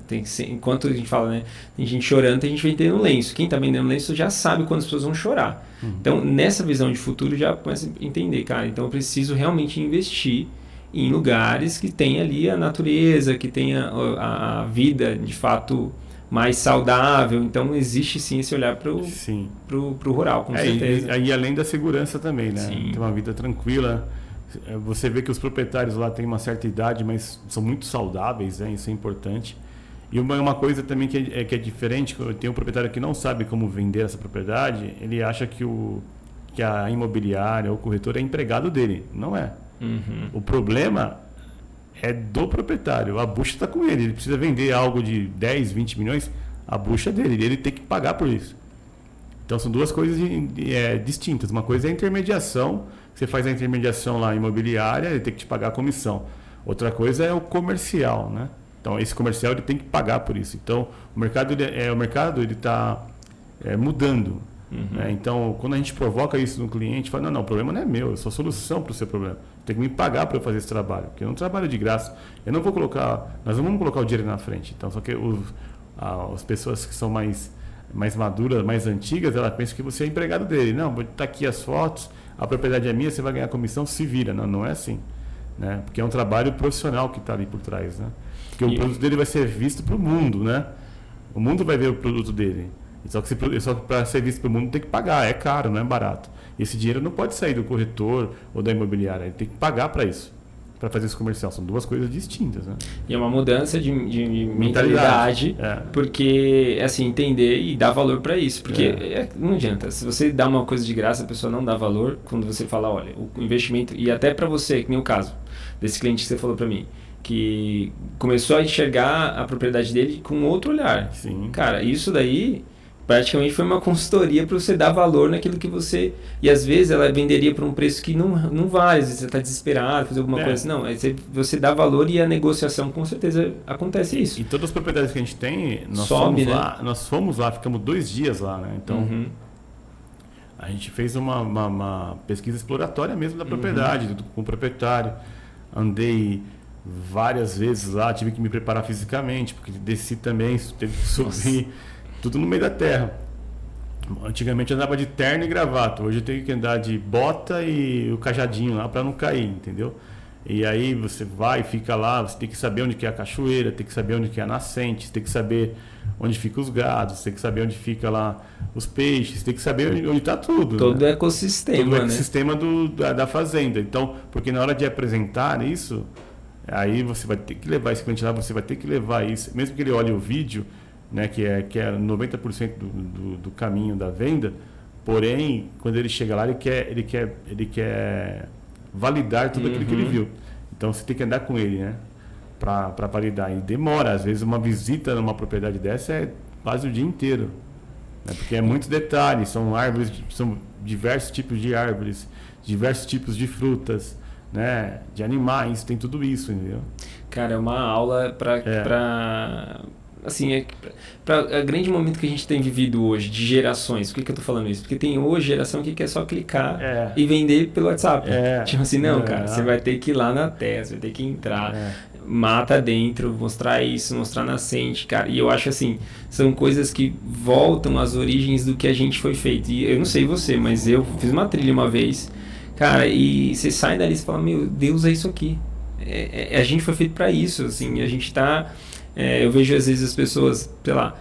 Enquanto a gente fala, né? Tem gente chorando, tem gente vendendo lenço. Quem está vendendo lenço já sabe quando as pessoas vão chorar. Então, nessa visão de futuro, já começa a entender, cara, então eu preciso realmente investir em lugares que tem ali a natureza, que tenha a vida, de fato, mais saudável. Então existe sim esse olhar para o rural, com certeza. E além da segurança também, né? Sim. Ter uma vida tranquila. Você vê que os proprietários lá têm uma certa idade, mas são muito saudáveis, né? Isso é importante. E uma coisa também que é diferente, tem um proprietário que não sabe como vender essa propriedade, ele acha que a imobiliária ou o corretor é empregado dele. Não é. O problema é do proprietário, a bucha está com ele precisa vender algo de 10, 20 milhões, a bucha é dele, ele tem que pagar por isso. Então são duas coisas distintas. Uma coisa é a intermediação, você faz a intermediação lá imobiliária, ele tem que te pagar a comissão. Outra coisa é o comercial, né? Então esse comercial ele tem que pagar por isso. Então o mercado ele está mudando. Né? Então quando a gente provoca isso no cliente, fala, não, o problema não é meu, eu sou a solução para o seu problema. Tem que me pagar para eu fazer esse trabalho, porque eu não trabalho de graça. Nós não vamos colocar o dinheiro na frente. Então só que as pessoas que são mais maduras, mais antigas, elas pensam que você é empregado dele. Não, tá aqui as fotos, a propriedade é minha, você vai ganhar comissão, se vira. Não é assim, né? Porque é um trabalho profissional que está ali por trás, né? Porque o produto dele vai ser visto para o mundo, né? O mundo vai ver o produto dele. Só que para ser visto para o mundo tem que pagar, é caro, não é barato. Esse dinheiro não pode sair do corretor ou da imobiliária, ele tem que pagar para isso, para fazer esse comercial. São duas coisas distintas, né? E é uma mudança de mentalidade, porque, assim, entender e dar valor para isso. Porque não adianta, se você dá uma coisa de graça, a pessoa não dá valor. Quando você fala, olha, o investimento, e até para você, que nem o caso desse cliente que você falou para mim, que começou a enxergar a propriedade dele com outro olhar. Sim. Cara, isso daí praticamente foi uma consultoria para você dar valor naquilo que você... E às vezes ela venderia por um preço que não vale, às vezes você está desesperado, fazer alguma coisa assim. Não, aí você dá valor e a negociação, com certeza, acontece isso. E todas as propriedades que a gente tem, nós fomos lá, ficamos 2 dias lá, né? Então, a gente fez uma pesquisa exploratória mesmo da propriedade, com o proprietário. Andei várias vezes lá, tive que me preparar fisicamente, porque desci também, teve que subir... Tudo no meio da terra. Antigamente eu andava de terno e gravata. Hoje eu tenho que andar de bota e o cajadinho lá para não cair, entendeu? E aí você vai, fica lá, você tem que saber onde que é a cachoeira, tem que saber onde que é a nascente, tem que saber onde ficam os gados, tem que saber onde fica lá os peixes, tem que saber onde está tudo. Todo o ecossistema, todo o ecossistema da fazenda. Então, porque na hora de apresentar isso, aí você vai ter que levar esse cliente lá, você vai ter que levar isso, mesmo que ele olhe o vídeo, né, que é 90% do caminho da venda, porém, quando ele chega lá, ele quer validar tudo aquilo que ele viu. Então, você tem que andar com ele, né, para validar. E demora, às vezes, uma visita numa propriedade dessa é quase o dia inteiro, né, porque é muito detalhe, são árvores, são diversos tipos de árvores, diversos tipos de frutas, né, de animais, tem tudo isso, entendeu? Cara, é uma aula para assim, para o grande momento que a gente tem vivido hoje, de gerações. Por que eu tô falando isso? Porque tem hoje geração que quer só clicar e vender pelo WhatsApp. Tipo assim, não, cara, você vai ter que ir lá na terra, você vai ter que entrar, mata dentro, mostrar isso, mostrar nascente, cara. E eu acho assim, são coisas que voltam às origens do que a gente foi feito. E eu não sei você, mas eu fiz uma trilha uma vez, cara, e você sai dali e fala, meu Deus, é isso aqui. A gente foi feito para isso, assim, a gente tá... eu vejo às vezes as pessoas, sei lá,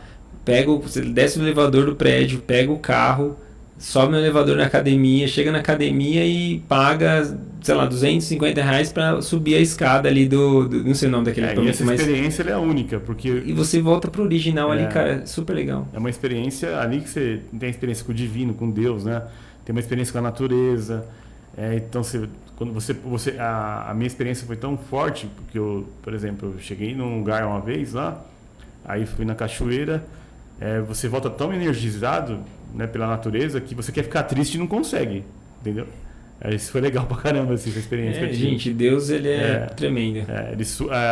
você desce o elevador do prédio, pega o carro, sobe no elevador na academia, chega na academia e paga, sei lá, R$ 250 para subir a escada ali não sei o nome daquele E essa experiência ela é única, porque... E você volta pro original ali, cara, é super legal. É uma experiência ali que você tem a experiência com o divino, com Deus, né? Tem uma experiência com a natureza. Então, quando a minha experiência foi tão forte, porque eu, por exemplo, eu cheguei num lugar uma vez lá, aí fui na cachoeira, você volta tão energizado, né, pela natureza, que você quer ficar triste e não consegue, entendeu? Isso foi legal pra caramba, assim, essa experiência que eu tive. Gente, Deus, ele é tremendo.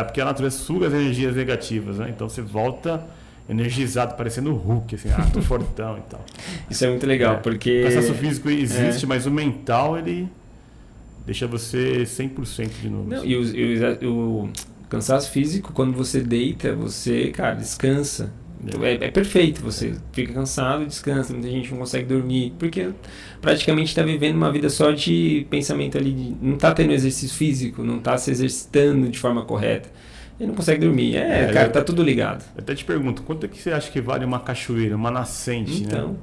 Porque a natureza suga as energias negativas, né? Então você volta energizado, parecendo o Hulk, assim, tô fortão e tal. Isso é muito legal, porque... O cansaço físico existe, mas o mental, ele deixa você 100% de novo. Não, assim. e o cansaço físico, quando você deita, você, cara, descansa. É perfeito, você fica cansado, descansa, muita gente não consegue dormir, porque praticamente está vivendo uma vida só de pensamento ali, não está tendo exercício físico, não está se exercitando de forma correta, e não consegue dormir. Cara, tá tudo ligado. Eu até te pergunto, quanto é que você acha que vale uma cachoeira, uma nascente, então, né?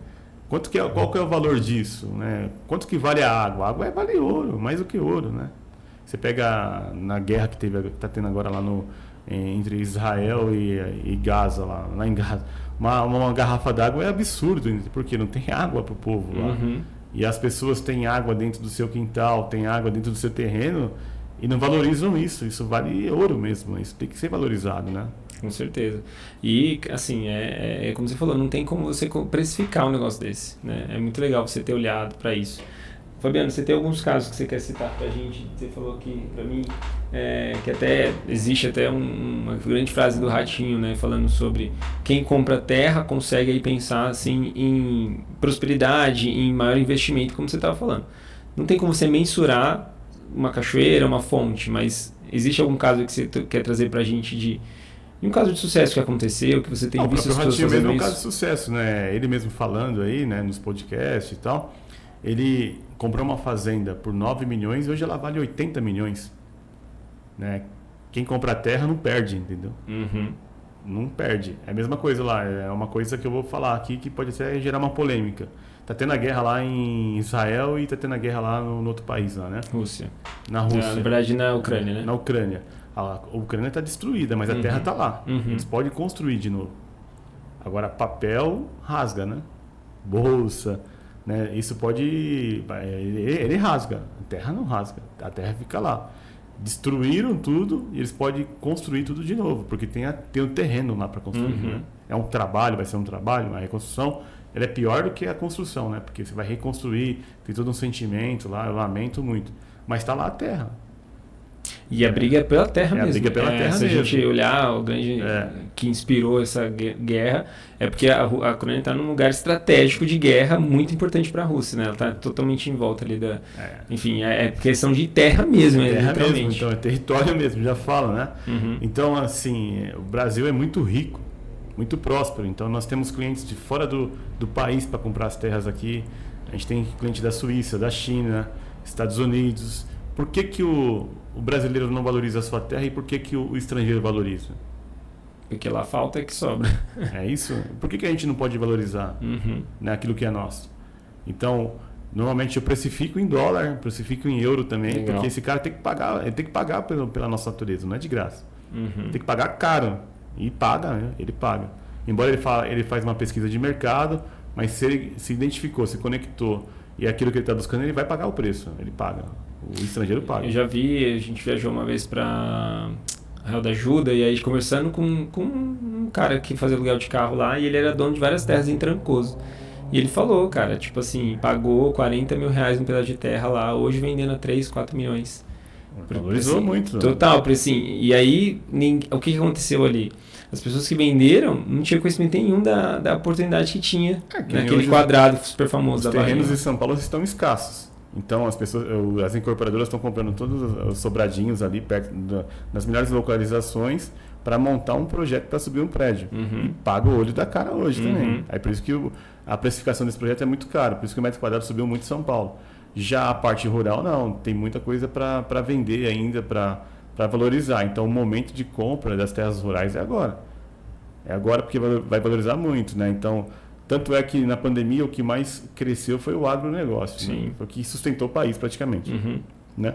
Qual que é o valor disso, né? Quanto que vale a água? A água vale ouro, mais do que ouro, né? Você pega na guerra que tá tendo agora lá entre Israel e Gaza, lá em Gaza. Uma garrafa d'água é absurdo, porque não tem água para o povo lá. Uhum. E as pessoas têm água dentro do seu quintal, têm água dentro do seu terreno e não valorizam isso. Isso vale ouro mesmo, isso tem que ser valorizado, né? Com certeza. E, assim, como você falou, não tem como você precificar um negócio desse, né? É muito legal você ter olhado para isso. Fabiano, você tem alguns casos que você quer citar pra gente? Você falou que, pra mim, que até existe até uma grande frase do Ratinho, né? Falando sobre quem compra terra consegue aí pensar assim, em prosperidade, em maior investimento, como você estava falando. Não tem como você mensurar uma cachoeira, uma fonte, mas existe algum caso que você quer trazer pra gente de um caso de sucesso que aconteceu, que você tem visto as pessoas fazendo isso? O Ratinho mesmo é um caso de sucesso, né? Ele mesmo falando aí, né, nos podcasts e tal. Ele comprou uma fazenda por 9 milhões e hoje ela vale 80 milhões. Né? Quem compra a terra não perde, entendeu? Uhum. Não perde. É a mesma coisa lá. É uma coisa que eu vou falar aqui que pode até gerar uma polêmica. Tá tendo a guerra lá em Israel e tá tendo a guerra lá no outro país, lá, né? Rússia. Na Rússia. Na verdade, na Ucrânia, né? Na Ucrânia. A Ucrânia está destruída, mas a terra está lá. Eles podem construir de novo. Agora, papel rasga, né? Bolsa... Né? Isso pode... Ele rasga, a terra não rasga, a terra fica lá. Destruíram tudo e eles podem construir tudo de novo, porque tem o terreno lá para construir. Né? É um trabalho, vai ser um trabalho, a reconstrução ela é pior do que a construção, né? Porque você vai reconstruir, tem todo um sentimento lá, eu lamento muito, mas está lá a terra. E a briga é pela terra mesmo. A briga é pela terra se mesmo. a gente olhar o grande que inspirou essa guerra, é porque a Ucrânia está num lugar estratégico de guerra muito importante para a Rússia, né? Ela está totalmente em volta ali da... Enfim, é questão de terra mesmo, terra literalmente. Mesmo, então é território mesmo, já fala, né? Então, assim, o Brasil é muito rico, muito próspero. Então, nós temos clientes de fora do país para comprar as terras aqui. A gente tem cliente da Suíça, da China, Estados Unidos. Por que o brasileiro não valoriza a sua terra e por que o estrangeiro valoriza? Porque lá falta é que sobra. É isso? Por que a gente não pode valorizar né, aquilo que é nosso? Então, normalmente eu precifico em dólar, precifico em euro também, legal. Porque esse cara tem que pagar, ele tem que pagar pela nossa natureza, não é de graça. Tem que pagar caro. E paga, né? Ele paga. Embora ele faz uma pesquisa de mercado, mas se ele se identificou, se conectou e é aquilo que ele está buscando, ele vai pagar o preço, ele paga. O estrangeiro paga. Eu já vi, a gente viajou uma vez para Arraial da Ajuda e aí conversando com um cara que fazia aluguel de carro lá e ele era dono de várias terras em Trancoso. E ele falou, cara, tipo assim, pagou R$40 mil um pedaço de terra lá, hoje vendendo a 3, 4 milhões. Valorizou assim, muito. Total, assim, e aí o que aconteceu ali? As pessoas que venderam não tinham conhecimento nenhum da oportunidade que tinha naquele quadrado super famoso da Bahia. Os terrenos em São Paulo estão escassos. Então as incorporadoras estão comprando todos os sobradinhos ali perto das melhores localizações para montar um projeto para subir um prédio. E paga o olho da cara hoje também. Aí por isso que a precificação desse projeto é muito cara, por isso que o metro quadrado subiu muito em São Paulo. Já a parte rural não, tem muita coisa para vender ainda, para valorizar. Então o momento de compra das terras rurais é agora. É agora porque vai valorizar muito, né? Então Tanto é que na pandemia o que mais cresceu foi o agronegócio, Sim. né? Foi o que sustentou o país praticamente, né?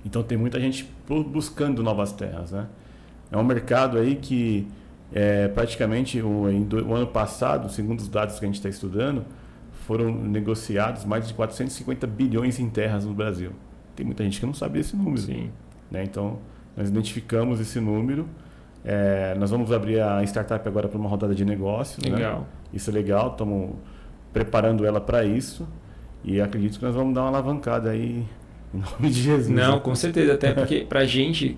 Então tem muita gente buscando novas terras, né? É um mercado aí que praticamente o ano passado, segundo os dados que a gente está estudando, foram negociados mais de 450 bilhões em terras no Brasil. Tem muita gente que não sabe esse número. Sim. Né? Então, nós identificamos esse número. Nós vamos abrir a startup agora para uma rodada de negócio. Legal. Né? Isso é legal, estamos preparando ela para isso. E acredito que nós vamos dar uma alavancada aí, em nome de Jesus. Não, com certeza. Até porque para a gente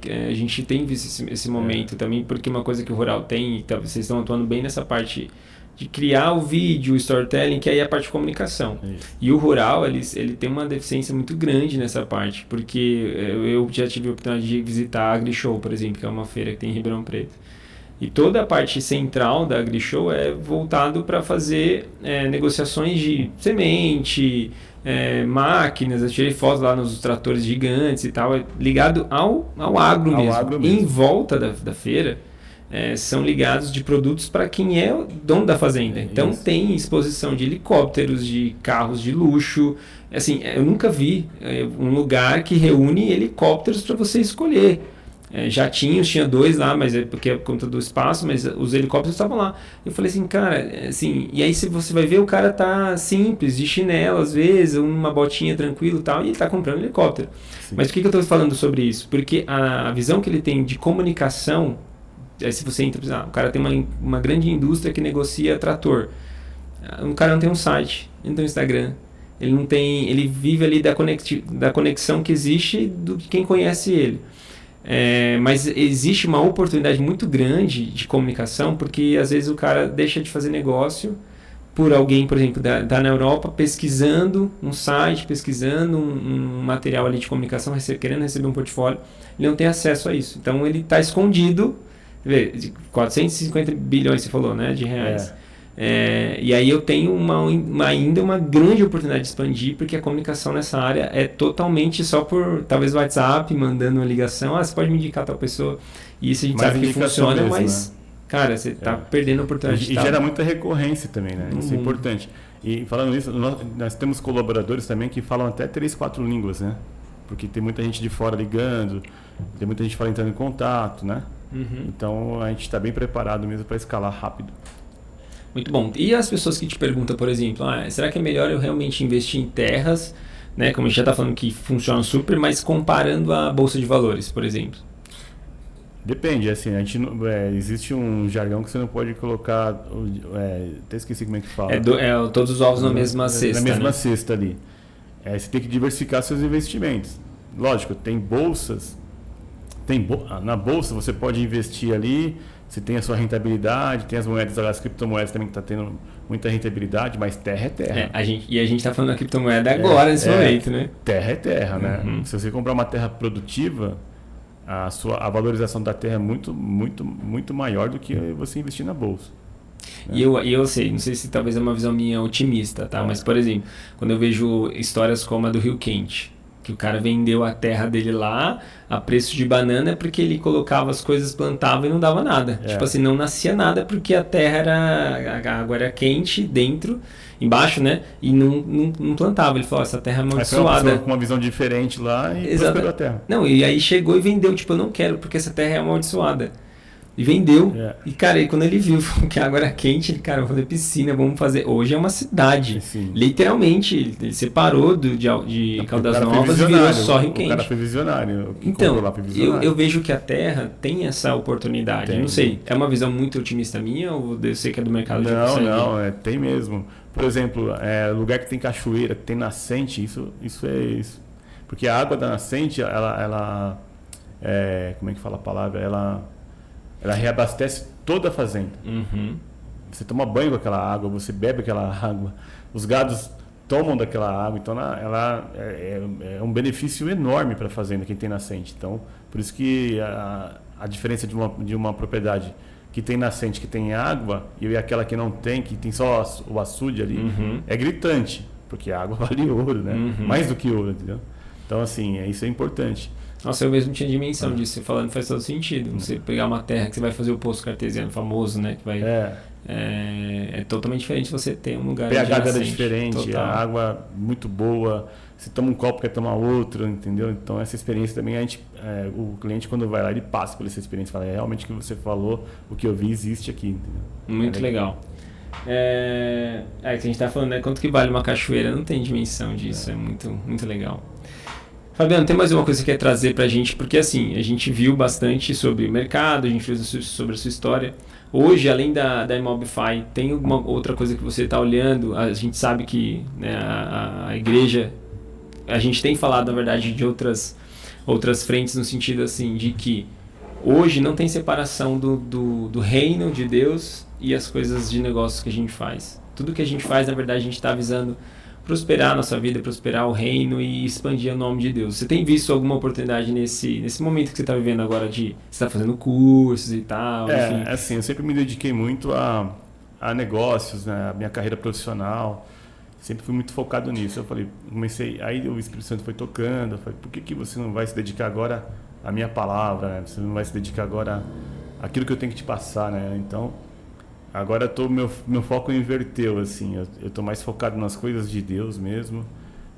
tem visto esse momento também, porque uma coisa que o rural tem, e vocês estão atuando bem nessa parte de criar o vídeo, o storytelling, que aí é a parte de comunicação. Isso. E o rural, ele tem uma deficiência muito grande nessa parte, porque eu já tive a oportunidade de visitar a AgriShow, por exemplo, que é uma feira que tem em Ribeirão Preto. E toda a parte central da AgriShow é voltado para fazer negociações de semente, máquinas. Eu tirei fotos lá nos tratores gigantes e tal, ligado ao agro mesmo. Agro mesmo. Em volta da feira, são ligados de produtos para quem é o dono da fazenda. Então Isso. tem exposição de helicópteros, de carros de luxo. Assim, eu nunca vi um lugar que reúne helicópteros para você escolher. Jatinhos, tinha 2 lá, mas é porque é por conta do espaço, mas os helicópteros estavam lá. Eu falei assim, cara, assim, e aí se você vai ver, o cara tá simples, de chinelo às vezes, uma botinha tranquilo e tal, e ele tá comprando um helicóptero. Sim. Mas por que eu tô falando sobre isso? Porque a visão que ele tem de comunicação, se você entra, o cara tem uma grande indústria que negocia trator. O cara não tem um site, ele não tem um Instagram, ele vive ali da conexão que existe de quem conhece ele. Mas existe uma oportunidade muito grande de comunicação, porque às vezes o cara deixa de fazer negócio por alguém, por exemplo, tá na Europa pesquisando um site, pesquisando um material ali de comunicação, querendo receber um portfólio, ele não tem acesso a isso. Então ele está escondido, de 450 bilhões, você falou, né, de reais. E aí eu tenho ainda uma grande oportunidade de expandir, porque a comunicação nessa área é totalmente só por, talvez, WhatsApp, mandando uma ligação, você pode me indicar tal pessoa, e isso a gente sabe que funciona, mesmo, mas, né? Cara, você está perdendo a oportunidade e gera muita recorrência também, né? Isso é importante. E falando nisso, nós temos colaboradores também que falam até 3, 4 línguas, né? Porque tem muita gente de fora ligando, tem muita gente fora entrando em contato, né? Então a gente está bem preparado mesmo para escalar rápido. Muito bom. E as pessoas que te perguntam, por exemplo, será que é melhor eu realmente investir em terras, né? Como a gente já está falando que funciona super, mas comparando a Bolsa de Valores, por exemplo? Depende, assim, existe um jargão que você não pode colocar, até esqueci como é que fala. Todos os ovos na mesma cesta. Na mesma né? cesta ali. Você tem que diversificar seus investimentos. Lógico, tem bolsas, na bolsa você pode investir ali, você tem a sua rentabilidade, tem as moedas, as criptomoedas também que está tendo muita rentabilidade, mas terra é terra. A gente está falando da criptomoeda agora, nesse momento, né? Terra é terra, né? Se você comprar uma terra produtiva, a valorização da terra é muito, muito, muito maior do que você investir na bolsa. Né? E eu sei, não sei se talvez é uma visão minha otimista, tá? Mas, por exemplo, quando eu vejo histórias como a do Rio Quente, que o cara vendeu a terra dele lá a preço de banana porque ele colocava as coisas, plantava e não dava nada. Tipo assim, não nascia nada porque a terra a água era quente dentro, embaixo, né? E não plantava. Ele falou, essa terra é amaldiçoada. Com uma visão diferente lá e prosperou a terra. Não, e aí chegou e vendeu, tipo, eu não quero porque essa terra é amaldiçoada. E vendeu. E, cara, aí quando ele viu que a água era quente, ele, cara, vamos fazer piscina, vamos fazer... Hoje é uma cidade. Sim. Literalmente, ele separou de Caldas Novas e virou só Rio Quente. O cara foi visionário. Então, eu vejo que a terra tem essa oportunidade. Não sei, é uma visão muito otimista minha ou eu sei que é do mercado de Não, tem mesmo. Por exemplo, lugar que tem cachoeira, que tem nascente, isso é isso. Porque a água da nascente, ela como é que fala a palavra? Ela reabastece toda a fazenda. Você toma banho com aquela água, você bebe aquela água, os gados tomam daquela água, então ela é um benefício enorme para a fazenda, quem tem nascente. Então, por isso que a diferença de uma propriedade que tem nascente, que tem água, e aquela que não tem, que tem só o açude ali, é gritante, porque a água vale ouro, né? Mais do que ouro, entendeu? Então, assim, isso é importante. Nossa, eu mesmo tinha dimensão disso. Você falando faz todo sentido. Você pegar uma terra que você vai fazer o poço cartesiano famoso, né? Que vai, é totalmente diferente você ter um lugar o pH onde dela é diferente, total. a água muito boa. Você toma um copo, quer tomar outro, entendeu? Então essa experiência também o cliente quando vai lá ele passa por essa experiência, fala, realmente o que você falou, o que eu vi existe aqui, entendeu? Muito legal. Que a gente tá falando, né? Quanto que vale uma cachoeira? Não tem dimensão disso, é muito, muito legal. Fabiano, tem mais uma coisa que você quer trazer pra gente? Porque assim, a gente viu bastante sobre o mercado, a gente viu sobre a sua história. Hoje, além da Imobify, tem alguma outra coisa que você está olhando? A gente sabe que, né, a igreja, a gente tem falado, na verdade, de outras frentes no sentido assim, de que hoje não tem separação do reino de Deus e as coisas de negócios que a gente faz. Tudo que a gente faz, na verdade, a gente está visando prosperar a nossa vida, prosperar o reino e expandir o nome de Deus. Você tem visto alguma oportunidade nesse momento que você está vivendo agora de você está fazendo cursos e tal? Enfim. Assim, eu sempre me dediquei muito a negócios, né? A minha carreira profissional, sempre fui muito focado nisso. Eu falei, aí o Espírito Santo foi tocando, eu falei, por que você não vai se dedicar agora à minha palavra, né? Você não vai se dedicar agora àquilo que eu tenho que te passar, né? Então, agora meu foco inverteu, assim, eu tô mais focado nas coisas de Deus mesmo,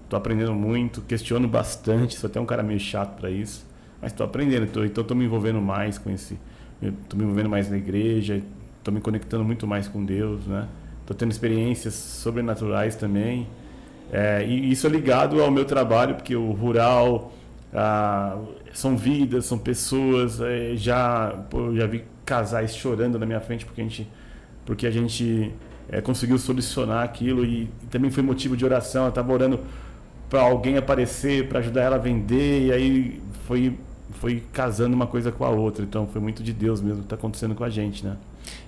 tô aprendendo muito, questiono bastante, sou até um cara meio chato para isso, mas tô aprendendo, então tô me envolvendo mais com tô me envolvendo mais na igreja, tô me conectando muito mais com Deus, né? Tô tendo experiências sobrenaturais também, e isso é ligado ao meu trabalho, porque o rural, são vidas, são pessoas, eu já vi casais chorando na minha frente porque a gente conseguiu solucionar aquilo e também foi motivo de oração. Eu estava orando para alguém aparecer, para ajudar ela a vender, e aí foi casando uma coisa com a outra. Então foi muito de Deus mesmo que está acontecendo com a gente, né?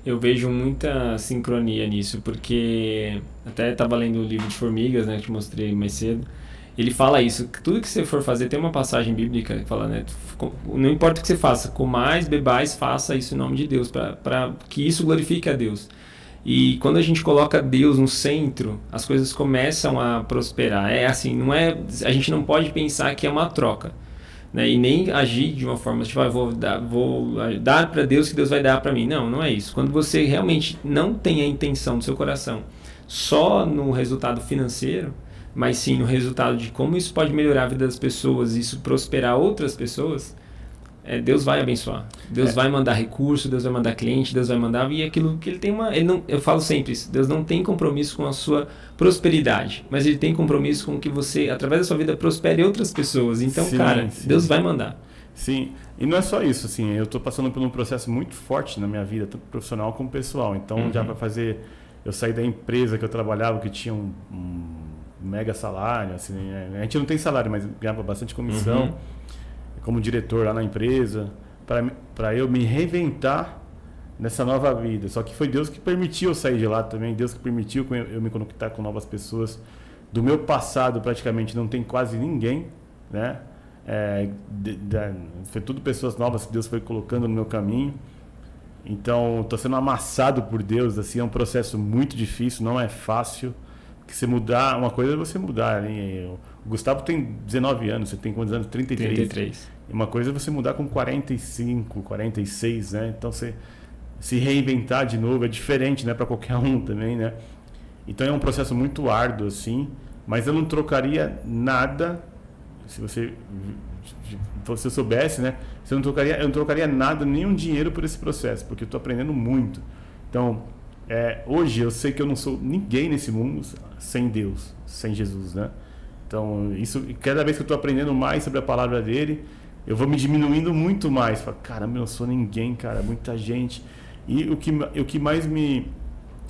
Eu vejo muita sincronia nisso, porque até estava lendo o livro de Formigas, né, que eu te mostrei mais cedo. Ele fala isso, que tudo que você for fazer, tem uma passagem bíblica que fala, né, não importa o que você faça, comais, bebais, faça isso em nome de Deus, para que isso glorifique a Deus. E quando a gente coloca Deus no centro, as coisas começam a prosperar. A gente não pode pensar que é uma troca, né, e nem agir de uma forma tipo, vou dar para Deus que Deus vai dar para mim. Não é isso. Quando você realmente não tem a intenção do seu coração só no resultado financeiro, mas sim no resultado de como isso pode melhorar a vida das pessoas, isso prosperar outras pessoas, Deus vai abençoar. Deus vai mandar recurso, Deus vai mandar cliente, Deus vai mandar, e aquilo que ele tem eu falo sempre isso, Deus não tem compromisso com a sua prosperidade, mas ele tem compromisso com que você, através da sua vida, prospere outras pessoas. Então, sim, Deus vai mandar. Sim, e não é só isso, assim, eu estou passando por um processo muito forte na minha vida, tanto profissional como pessoal. Então, já vai fazer, eu saí da empresa que eu trabalhava, que tinha um mega salário, assim, a gente não tem salário, mas ganhava bastante comissão, como diretor lá na empresa, para eu me reinventar nessa nova vida. Só que foi Deus que permitiu eu sair de lá também, Deus que permitiu eu me conectar com novas pessoas. Do meu passado praticamente não tem quase ninguém, né? Foi tudo pessoas novas que Deus foi colocando no meu caminho. Então, estou sendo amassado por Deus, assim, é um processo muito difícil, não é fácil. Que você mudar, uma coisa é você mudar, né? O Gustavo tem 19 anos, você tem quantos anos? 33. E uma coisa é você mudar com 45, 46, né? Então você se reinventar de novo é diferente, né, para qualquer um também, né? Então é um processo muito árduo, assim, mas eu não trocaria nada, se eu soubesse, né? Eu não trocaria nada, nenhum dinheiro por esse processo, porque eu estou aprendendo muito. Então, hoje eu sei que eu não sou ninguém nesse mundo sem Deus, sem Jesus, né? Então, cada vez que eu estou aprendendo mais sobre a palavra dele, eu vou me diminuindo muito mais. Falo, caramba, eu não sou ninguém, cara, muita gente. E o que mais me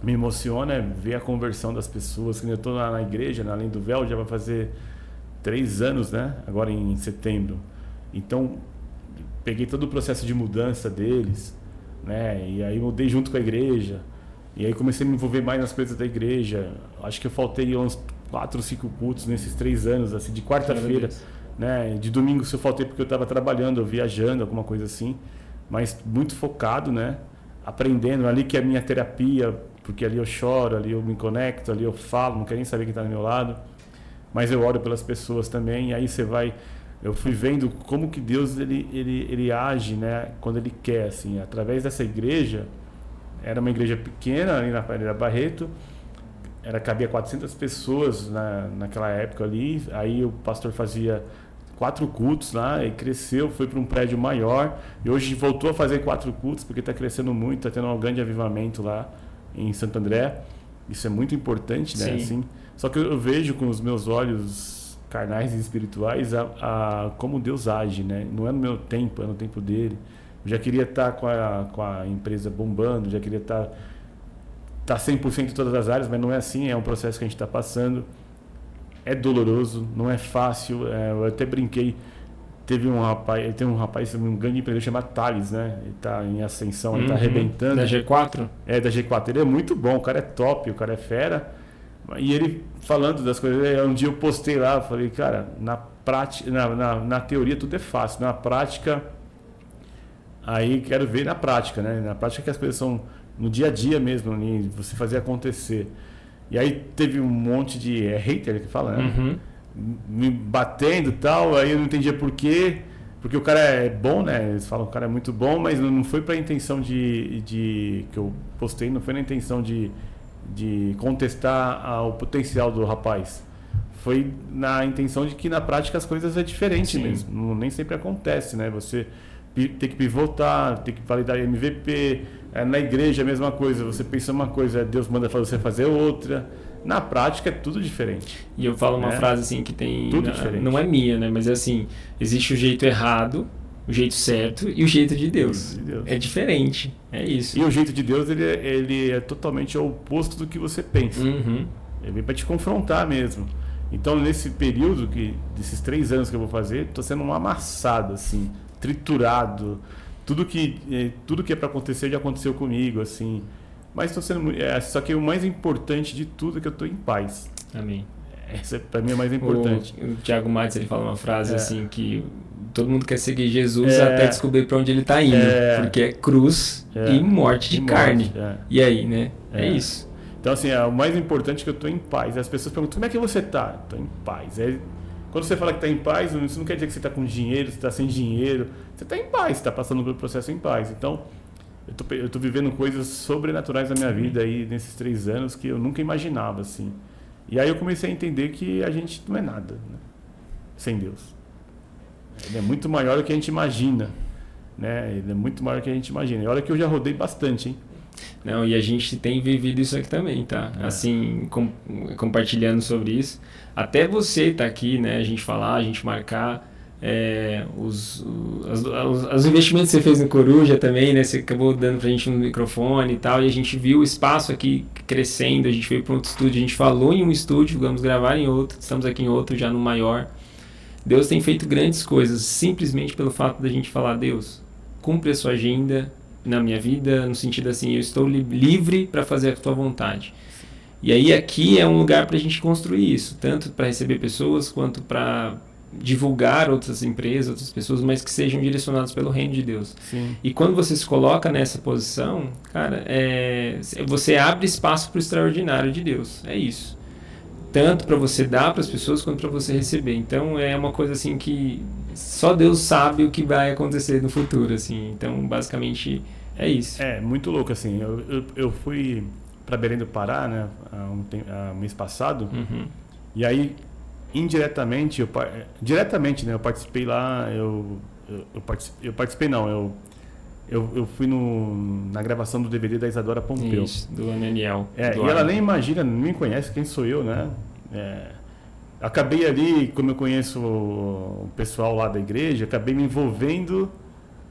emociona é ver a conversão das pessoas. Eu estou lá na igreja, na Além do Véu, já vai fazer 3 anos, né? Agora em setembro. Então, peguei todo o processo de mudança deles, né? E aí mudei junto com a igreja. E aí comecei a me envolver mais nas coisas da igreja. Acho que eu faltei uns 4 ou 5 cultos nesses 3 anos, assim, de quarta-feira, né? De domingo se eu faltei porque eu estava trabalhando, ou viajando, alguma coisa assim. Mas muito focado, né? Aprendendo ali que é a minha terapia, porque ali eu choro, ali eu me conecto, ali eu falo, não quero nem saber quem está do meu lado. Mas eu oro pelas pessoas também, e aí você vai eu fui vendo como que Deus ele age, né, quando ele quer, assim, através dessa igreja. Era uma igreja pequena ali na Pereira Barreto, cabia 400 pessoas naquela época ali. Aí o pastor fazia 4 cultos lá e cresceu, foi para um prédio maior, e hoje voltou a fazer 4 cultos porque está crescendo muito, está tendo um grande avivamento lá em Santo André. Isso é muito importante, né? Assim, só que eu vejo com os meus olhos carnais e espirituais como Deus age, né? Não é no meu tempo, é no tempo dele. Eu já queria estar com a empresa bombando, já queria estar 100% em todas as áreas, mas não é assim, é um processo que a gente está passando. É doloroso, não é fácil. Eu até brinquei, tem um rapaz, um grande empreendedor chamado Thales, né? Ele está em ascensão, ele está arrebentando. Da G4? É, da G4. Ele é muito bom, o cara é top, o cara é fera. E ele falando das coisas, um dia eu postei lá, eu falei, cara, na prática, na teoria tudo é fácil, na prática, aí quero ver na prática, né? Na prática que as coisas são no dia a dia mesmo, você fazer acontecer. E aí teve um monte de hater que fala, né? Me batendo e tal, aí eu não entendia por quê, porque o cara é bom, né? Eles falam que o cara é muito bom, mas não foi para a intenção que eu postei, não foi na intenção de contestar o potencial do rapaz. Foi na intenção de que na prática as coisas é diferente mesmo, nem sempre acontece, né? Você tem que pivotar, tem que validar MVP, na igreja é a mesma coisa, você pensa uma coisa, Deus manda você fazer outra. Na prática é tudo diferente. E eu falo uma frase assim que tem... Tudo diferente. Não é minha, né? Mas é assim, existe o jeito errado, o jeito certo e o jeito de Deus. É diferente, é isso. E o jeito de Deus, ele é totalmente o oposto do que você pensa. Ele vem para te confrontar mesmo. Então, nesse período, desses 3 anos que eu vou fazer, estou sendo um amassado, assim, triturado. Tudo que é para acontecer já aconteceu comigo, assim. Mas estou sendo... só que o mais importante de tudo é que eu estou em paz. Amém. Essa para mim é mais importante. O Thiago Matos, ele fala uma frase assim que todo mundo quer seguir Jesus até descobrir para onde ele está indo, porque é cruz e morte de carne. E aí, né? É isso. Então, assim, o mais importante é que eu estou em paz. As pessoas perguntam, como é que você está? Estou em paz. Quando você fala que está em paz, isso não quer dizer que você está com dinheiro, você está sem dinheiro. Você está em paz, você está passando pelo processo em paz. Então, eu estou vivendo coisas sobrenaturais na minha vida aí nesses 3 anos que eu nunca imaginava, assim. E aí eu comecei a entender que a gente não é nada, né, sem Deus. Ele é muito maior do que a gente imagina, né? Ele é muito maior do que a gente imagina. E olha que eu já rodei bastante, hein? Não, e a gente tem vivido isso aqui também, tá? Assim, compartilhando sobre isso. Até você tá aqui, né? A gente falar, a gente marcar os investimentos que você fez no Coruja também, né? Você acabou dando pra gente um microfone e tal, e a gente viu o espaço aqui crescendo, a gente veio para outro estúdio, a gente falou em um estúdio, vamos gravar em outro, estamos aqui em outro, já no maior. Deus tem feito grandes coisas, simplesmente pelo fato da gente falar, Deus, cumpre a sua agenda na minha vida, no sentido assim, eu estou livre para fazer a tua vontade. E aí aqui é um lugar para a gente construir isso, tanto para receber pessoas, quanto para divulgar outras empresas, outras pessoas, mas que sejam direcionadas pelo reino de Deus. Sim. E quando você se coloca nessa posição, cara, você abre espaço para o extraordinário de Deus. É isso. Tanto para você dar para as pessoas, quanto para você receber. Então é uma coisa assim que só Deus sabe o que vai acontecer no futuro, assim. Então, basicamente, é isso. É, muito louco, assim. Eu fui para Belém do Pará, né, mês passado, e aí indiretamente, diretamente, né, eu participei lá, eu participei não, eu fui na gravação do DVD da Isadora Pompeu. Isso, do Ananiel. E ela nem imagina, nem conhece quem sou eu, né? Acabei ali, como eu conheço o pessoal lá da igreja, acabei me envolvendo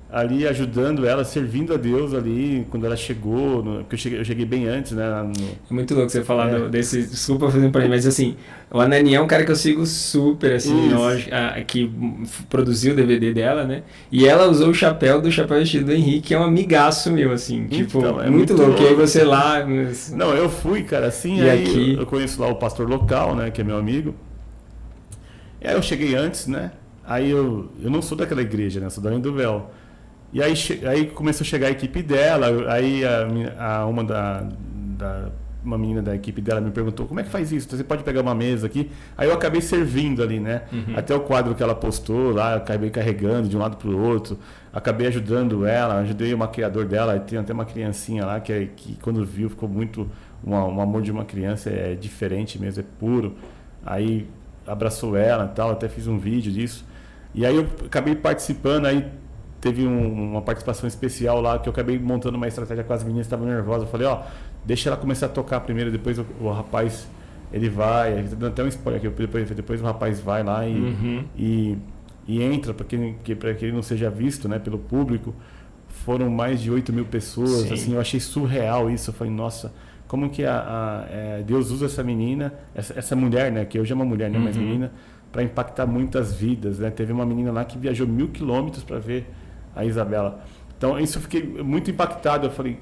ali, ajudando ela, servindo a Deus ali, quando ela chegou, porque eu cheguei bem antes, né? É muito louco você falar desse, desculpa fazer um parênteses, mas assim, o Ananiel é um cara que eu sigo super, assim, que produziu o DVD dela, né? E ela usou o chapéu vestido do Henrique, que é um amigaço meu, assim, tipo, então, muito louco. E aí você lá... Não, eu fui, cara, assim, e aí aqui... eu conheço lá o pastor local, né, que é meu amigo. E aí eu cheguei antes, né? Aí eu não sou daquela igreja, né? Sou da Linha do Véu. E aí começou a chegar a equipe dela, aí uma uma menina da equipe dela me perguntou, como é que faz isso? Você pode pegar uma mesa aqui? Aí eu acabei servindo ali, né? Até o quadro que ela postou lá, eu acabei carregando de um lado para o outro, acabei ajudando ela, ajudei o maquiador dela, tem até uma criancinha lá que quando viu ficou muito... Um amor de uma criança é diferente mesmo, é puro. Aí abraçou ela e tal, até fiz um vídeo disso. E aí eu acabei participando, aí teve uma participação especial lá, que eu acabei montando uma estratégia com as meninas que estavam nervosas. Eu falei, deixa ela começar a tocar primeiro, depois o rapaz, ele vai, dando até um spoiler aqui, depois o rapaz vai lá e entra, para que ele não seja visto, né, pelo público. Foram mais de 8 mil pessoas, assim, eu achei surreal isso. Eu falei, nossa, como que Deus usa essa menina, essa mulher, né, que hoje é uma mulher, né, mas menina, para impactar muitas vidas, né? Teve uma menina lá que viajou 1.000 quilômetros para ver a Isabela. Então, isso eu fiquei muito impactado. Eu falei,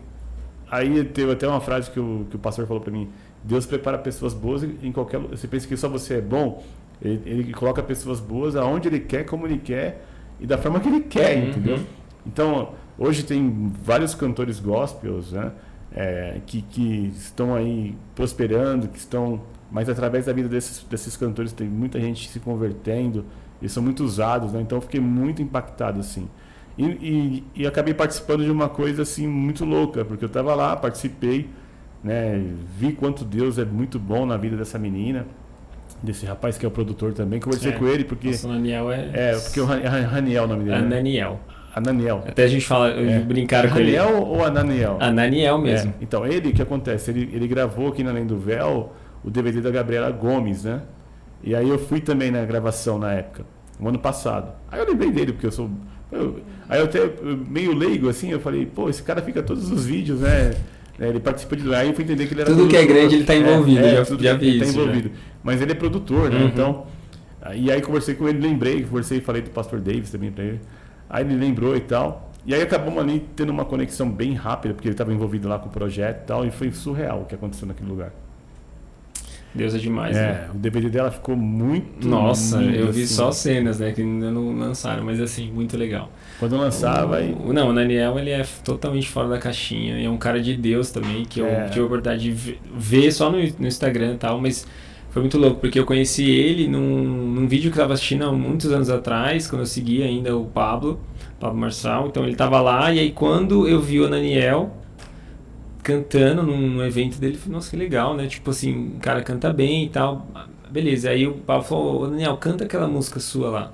aí teve até uma frase que o pastor falou para mim: Deus prepara pessoas boas em qualquer lugar. Você pensa que só você é bom, ele coloca pessoas boas aonde ele quer, como ele quer e da forma que ele quer, entendeu? Então, hoje tem vários cantores gospels, né? Que estão aí prosperando, que estão... Mas através da vida desses cantores tem muita gente se convertendo, eles são muito usados, né? Então eu fiquei muito impactado, assim. E acabei participando de uma coisa, assim, muito louca, porque eu estava lá, participei, né? Vi quanto Deus é muito bom na vida dessa menina, desse rapaz que é o produtor também. Conversei com ele, porque... Nossa, o Ananiel porque o Raniel é o nome dele. Ananiel. Ananiel. Até a gente fala, brincaram com ele. Ananiel ou Ananiel? Ananiel mesmo. Então, o que acontece? Ele gravou aqui na Além do Véu o DVD da Gabriela Gomes, né? E aí eu fui também na gravação na época, no ano passado. Aí eu lembrei dele, porque aí eu até meio leigo, assim, eu falei, pô, esse cara fica todos os vídeos, né? Ele participa de... Aí eu fui entender que ele era tudo produtor. Que é grande, ele está envolvido, já vi isso. Tá envolvido. Mas ele é produtor, né? Então, e aí conversei com ele, falei do Pastor Davis também para ele. Aí ele lembrou e tal. E aí acabamos ali tendo uma conexão bem rápida, porque ele estava envolvido lá com o projeto e tal, e foi surreal o que aconteceu naquele lugar. Deus é demais, né? O DVD dela ficou muito... Nossa, lindo, eu vi assim. só cenas, né? Que ainda não lançaram, mas assim, muito legal. Quando lançava... Não, o Daniel, ele é totalmente fora da caixinha. E é um cara de Deus também, que eu tive a oportunidade de ver só no Instagram e tal, mas foi muito louco, porque eu conheci ele num vídeo que eu estava assistindo há muitos anos atrás, quando eu seguia ainda o Pablo Marçal. Então ele estava lá, e aí quando eu vi o Daniel cantando num evento dele, falei, nossa, que legal, né? Tipo assim, o cara canta bem e tal. Beleza, aí o Pablo falou, Daniel, canta aquela música sua lá.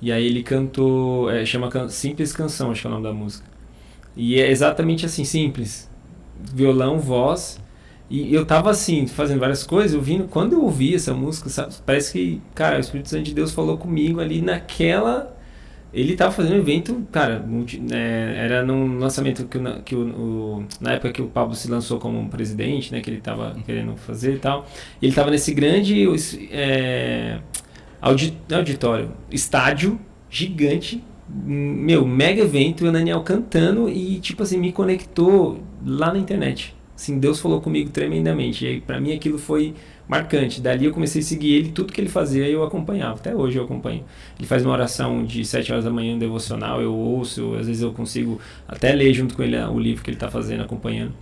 E aí ele cantou, chama Simples Canção, acho que é o nome da música. E é exatamente assim, simples. Violão, voz. E eu tava assim, fazendo várias coisas, quando eu ouvi essa música, sabe, parece que, cara, o Espírito Santo de Deus falou comigo ali naquela... Ele tava fazendo um evento, cara, era num lançamento na época que o Pablo se lançou como presidente, né, que ele tava querendo fazer e tal. Ele tava nesse grande auditório, estádio gigante, mega evento, e o Daniel cantando e, tipo assim, me conectou lá na internet. Assim, Deus falou comigo tremendamente. E aí, pra mim, aquilo foi marcante. Dali eu comecei a seguir ele, tudo que ele fazia eu acompanhava. Até hoje eu acompanho. Ele faz uma oração de 7 horas da manhã, um devocional, eu ouço, às vezes eu consigo até ler junto com ele o livro que ele está fazendo, acompanhando.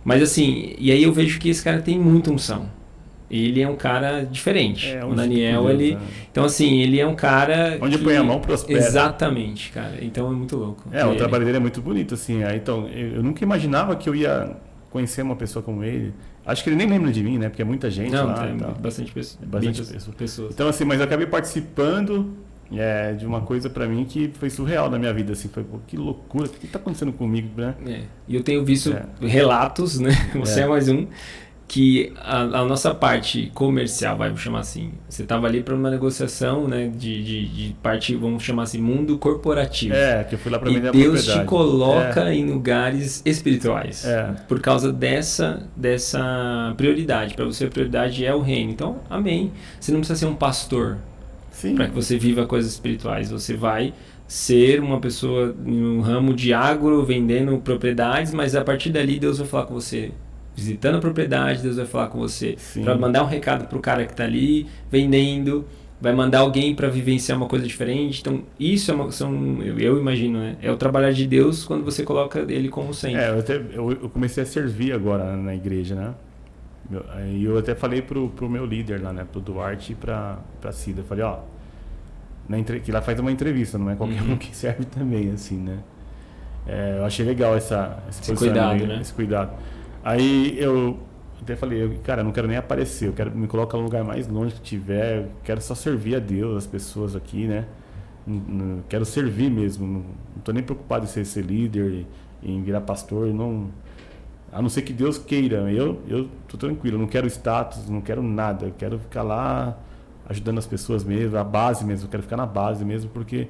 Mas assim, e aí eu vejo que esse cara tem muita unção. Ele é um cara diferente. O Daniel, ele... Então assim, ele é um cara onde põe a mão, prospera. Exatamente, cara. Então é muito louco. O trabalho dele é muito bonito, assim. Então, eu nunca imaginava que eu ia conhecer uma pessoa como ele. Acho que ele nem lembra de mim, né? Porque é muita gente lá. Tem bastante pessoas. Então, assim, mas eu acabei participando de uma coisa pra mim que foi surreal na minha vida, assim. Foi, pô, que loucura, o que tá acontecendo comigo, né? E eu tenho visto relatos, né? Você é mais um, que a nossa parte comercial, vamos chamar assim, você estava ali para uma negociação, né, de parte, vamos chamar assim, mundo corporativo. Que eu fui lá para vender a propriedade. Deus te coloca em lugares espirituais. Por causa dessa prioridade. Para você a prioridade é o reino. Então, amém. Você não precisa ser um pastor para que você viva coisas espirituais. Você vai ser uma pessoa no ramo de agro, vendendo propriedades, mas a partir dali Deus vai falar com você. Visitando a propriedade, Deus vai falar com você para mandar um recado para o cara que está ali vendendo, vai mandar alguém para vivenciar uma coisa diferente. Então isso eu imagino, né? É o trabalhar de Deus quando você coloca ele como centro. Eu comecei a servir agora na igreja, né? Aí eu até falei pro meu líder lá, né? Pro Duarte e pra Cida. Eu falei, ó, que lá faz uma entrevista, não é qualquer um que serve também, assim, né? Eu achei legal esse cuidado, né? Esse cuidado. Aí eu até falei, cara, eu não quero nem aparecer, eu quero me colocar no lugar mais longe que tiver, eu quero só servir a Deus, as pessoas aqui, né? Quero servir mesmo, não tô nem preocupado em ser líder, em virar pastor, não, a não ser que Deus queira. Eu tô tranquilo, eu não quero status, não quero nada, eu quero ficar lá ajudando as pessoas mesmo, a base mesmo, eu quero ficar na base mesmo, porque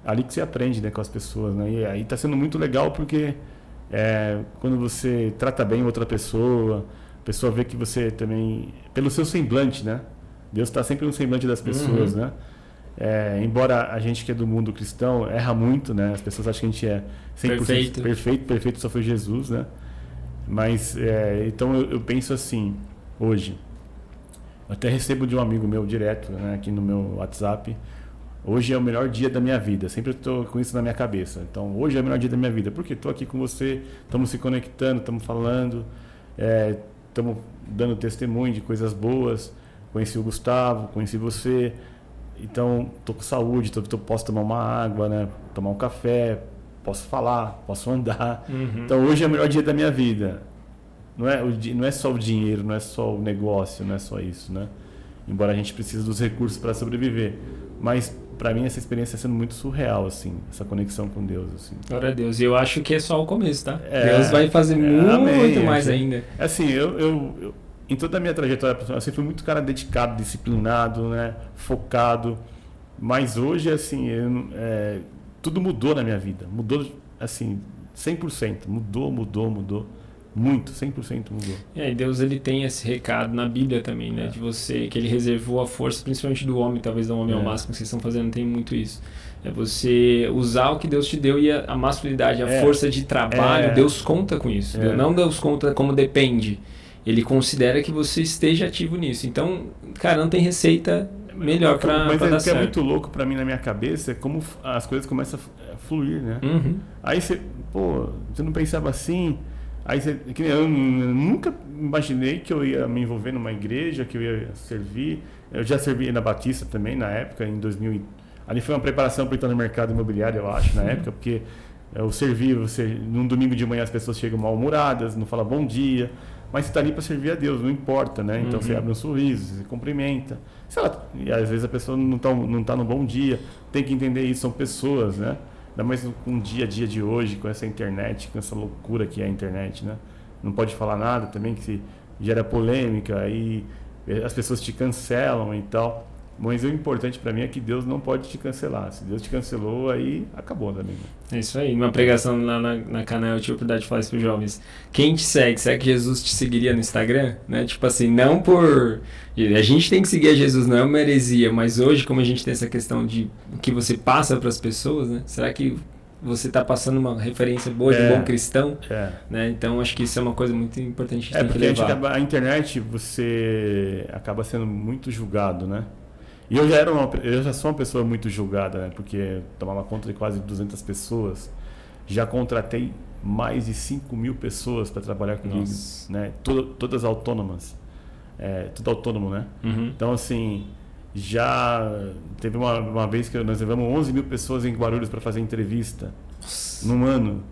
é ali que você aprende, né, com as pessoas, né? E aí tá sendo muito legal porque quando você trata bem outra pessoa, a pessoa vê que você também, pelo seu semblante, né? Deus está sempre no semblante das pessoas, né? Embora a gente que é do mundo cristão erra muito, né? As pessoas acham que a gente é 100% perfeito só foi Jesus, né? Mas, então eu penso assim, hoje, eu até recebo de um amigo meu direto, né, aqui no meu WhatsApp, hoje é o melhor dia da minha vida, sempre estou com isso na minha cabeça. Então, hoje é o melhor dia da minha vida, porque estou aqui com você, estamos se conectando, estamos falando, estamos dando testemunho de coisas boas, conheci o Gustavo, conheci você, então estou com saúde, posso tomar uma água, né, tomar um café, posso falar, posso andar. Então, hoje é o melhor dia da minha vida. Não é só o dinheiro, não é só o negócio, não é só isso, né? Embora a gente precise dos recursos para sobreviver. Mas, para mim, essa experiência está sendo muito surreal, assim, essa conexão com Deus, assim. Glória a Deus. E eu acho que é só o começo, tá? Deus vai fazer muito mais ainda. Assim, eu em toda a minha trajetória profissional, eu sempre fui muito cara dedicado, disciplinado, né? Focado. Mas hoje, assim, tudo mudou na minha vida. Mudou, assim, 100%. Mudou. Muito, 100% mudou. E Deus, ele tem esse recado na Bíblia também, né? De você, que ele reservou a força, principalmente do homem, talvez do homem ao máximo que vocês estão fazendo, tem muito isso. É você usar o que Deus te deu e a masculinidade, a força de trabalho, Deus conta com isso. Não Deus conta como depende. Ele considera que você esteja ativo nisso. Então, cara, não tem receita melhor para dar certo. Mas o que é muito louco para mim na minha cabeça é como as coisas começam a fluir, né? Aí você não pensava assim... Aí eu nunca imaginei que eu ia me envolver numa igreja, que eu ia servir. Eu já servi na Batista também, na época, em 2000. Ali foi uma preparação para entrar no mercado imobiliário, eu acho, na época, porque eu servi, num domingo de manhã as pessoas chegam mal-humoradas, não falam bom dia, mas você está ali para servir a Deus, não importa, né? Então você abre um sorriso, você cumprimenta. E às vezes a pessoa não tá no bom dia, tem que entender isso, são pessoas, né? Ainda mais com o dia a dia de hoje, com essa internet, com essa loucura que é a internet, né? Não pode falar nada também, que se gera polêmica, aí as pessoas te cancelam e tal. Mas o importante para mim é que Deus não pode te cancelar. Se Deus te cancelou, aí acabou também. É isso aí. Numa pregação lá na canal, eu tive a oportunidade de falar isso para os jovens. Quem te segue, será que Jesus te seguiria no Instagram? Né? Tipo assim, não por... A gente tem que seguir a Jesus, não é uma heresia, mas hoje, como a gente tem essa questão de o que você passa para as pessoas, né? Será que você está passando uma referência boa de bom cristão? Né? Então, acho que isso é uma coisa muito importante que a gente tem que levar. Porque a internet, você acaba sendo muito julgado, né? E eu já sou uma pessoa muito julgada, né? Porque tomava conta de quase 200 pessoas. Já contratei mais de 5.000 pessoas para trabalhar comigo, né? Todas autônomas. Tudo autônomo, né? Então, assim, já teve uma vez que nós levamos 11.000 pessoas em Guarulhos para fazer entrevista. Num ano.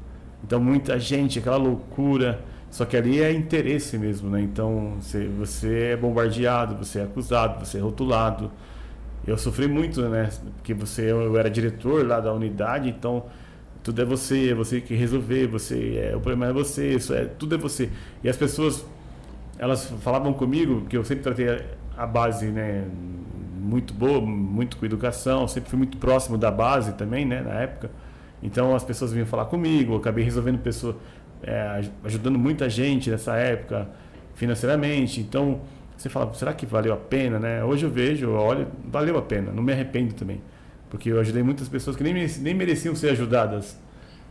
Então, muita gente, aquela loucura. Só que ali é interesse mesmo, né? Então, você é bombardeado, você é acusado, você é rotulado. Eu sofri muito, né? Porque eu era diretor lá da unidade, então tudo é você que resolver, o problema é você, tudo é você. E as pessoas, elas falavam comigo que eu sempre tratei a base, né, muito boa, muito com educação, sempre fui muito próximo da base também, né, na época. Então as pessoas vinham falar comigo, eu acabei resolvendo ajudando muita gente nessa época financeiramente. Então você fala, será que valeu a pena, né? Hoje eu vejo, olha, valeu a pena, não me arrependo também, porque eu ajudei muitas pessoas que nem mereciam ser ajudadas,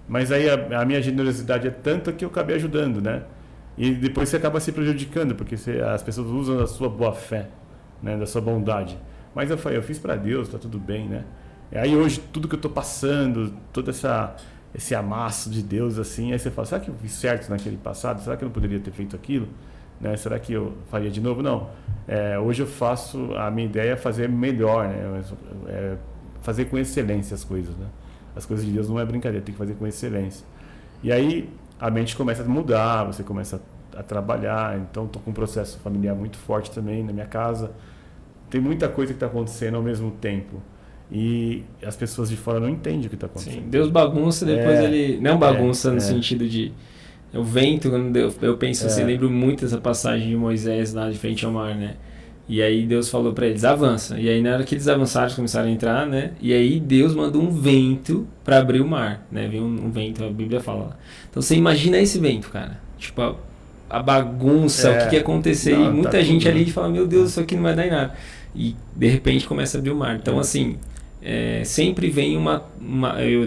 mas aí a minha generosidade é tanta que eu acabei ajudando, né? E depois você acaba se prejudicando, porque as pessoas usam da sua boa fé, né? Da sua bondade. Mas eu fiz para Deus, tá tudo bem, né? E aí hoje tudo que eu tô passando, todo esse amasso de Deus assim, aí você fala, será que eu fiz certo naquele passado? Será que eu não poderia ter feito aquilo? né? Será que eu faria de novo? Não. Hoje eu faço, a minha ideia é fazer melhor, né? Fazer com excelência as coisas, né? As coisas de Deus não é brincadeira, tem que fazer com excelência. E aí a mente começa a mudar, você começa a trabalhar. Então estou com um processo familiar muito forte também na minha casa. Tem muita coisa que está acontecendo ao mesmo tempo. E as pessoas de fora não entendem o que está acontecendo. Sim, Deus bagunça, depois ele... Não bagunça no sentido de... O vento, quando eu penso assim, lembro muito dessa passagem de Moisés lá de frente ao mar, né? E aí Deus falou para eles, avança. E aí na hora que eles avançaram, eles começaram a entrar, né? E aí Deus mandou um vento para abrir o mar, né? Veio um vento, a Bíblia fala lá. Então você imagina esse vento, cara. Tipo, a bagunça, o que ia acontecer. Não, e muita gente ali fala, meu Deus, isso aqui não vai dar em nada. E de repente começa a abrir o mar. Então assim... sempre vem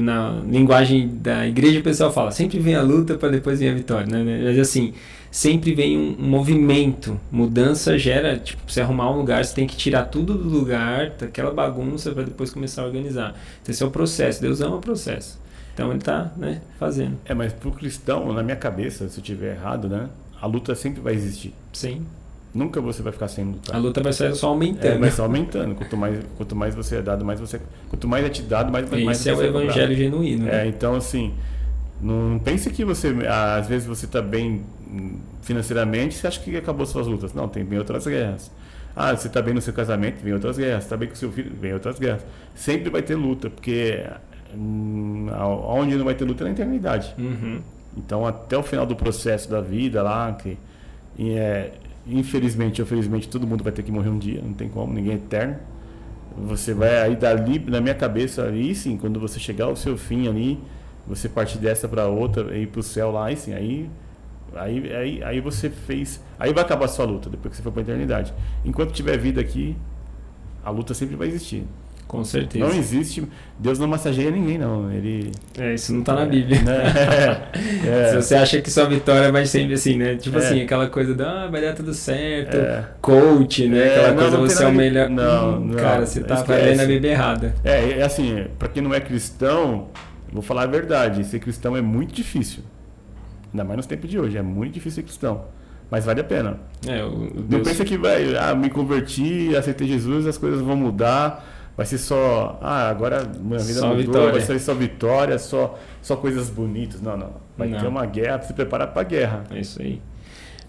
na linguagem da igreja o pessoal fala, sempre vem a luta para depois vir a vitória, né? Mas assim, sempre vem um movimento, mudança gera, tipo, pra você arrumar um lugar, você tem que tirar tudo do lugar, daquela bagunça para depois começar a organizar. Então esse é o processo, Deus ama o processo. Então ele está, né, fazendo. Mas para o cristão, na minha cabeça, se eu estiver errado, né, a luta sempre vai existir. Sim. Nunca você vai ficar sem lutar. A luta vai só aumentando. Vai só aumentando. Quanto mais você é dado, quanto mais é te dado, mais você Esse é o evangelho genuíno. Né? Então, assim, não pense que você, às vezes você está bem financeiramente, você acha que acabou suas lutas. Não, vem outras guerras. Você está bem no seu casamento, vem outras guerras. Está bem com o seu filho, vem outras guerras. Sempre vai ter luta, porque onde não vai ter luta é na eternidade. Uhum. Então, até o final do processo da vida lá, infelizmente ou felizmente todo mundo vai ter que morrer um dia, não tem como, ninguém é eterno. Você vai aí dali, na minha cabeça ali, sim, quando você chegar ao seu fim ali, você partir dessa para outra e ir pro céu lá, e sim, aí você fez, aí vai acabar a sua luta depois que você for para a eternidade. Enquanto tiver vida aqui, a luta sempre vai existir. Com certeza. Não existe, Deus não massageia ninguém, não. Isso não tá na Bíblia. Se você acha que sua vitória vai sempre assim, né? Tipo assim, aquela coisa vai dar tudo certo, coach, né? Aquela coisa, você é o melhor. Não, cara, você tá lendo a Bíblia errada. Assim, pra quem não é cristão, vou falar a verdade, ser cristão é muito difícil. Ainda mais nos tempos de hoje, é muito difícil ser cristão. Mas vale a pena. Não pensa que me converti, aceitei Jesus, as coisas vão mudar. Vai ser só, agora minha vida só mudou, vitória. Vai ser só vitória, só coisas bonitas. Não. Vai ter uma guerra, se preparar para a guerra. É isso aí.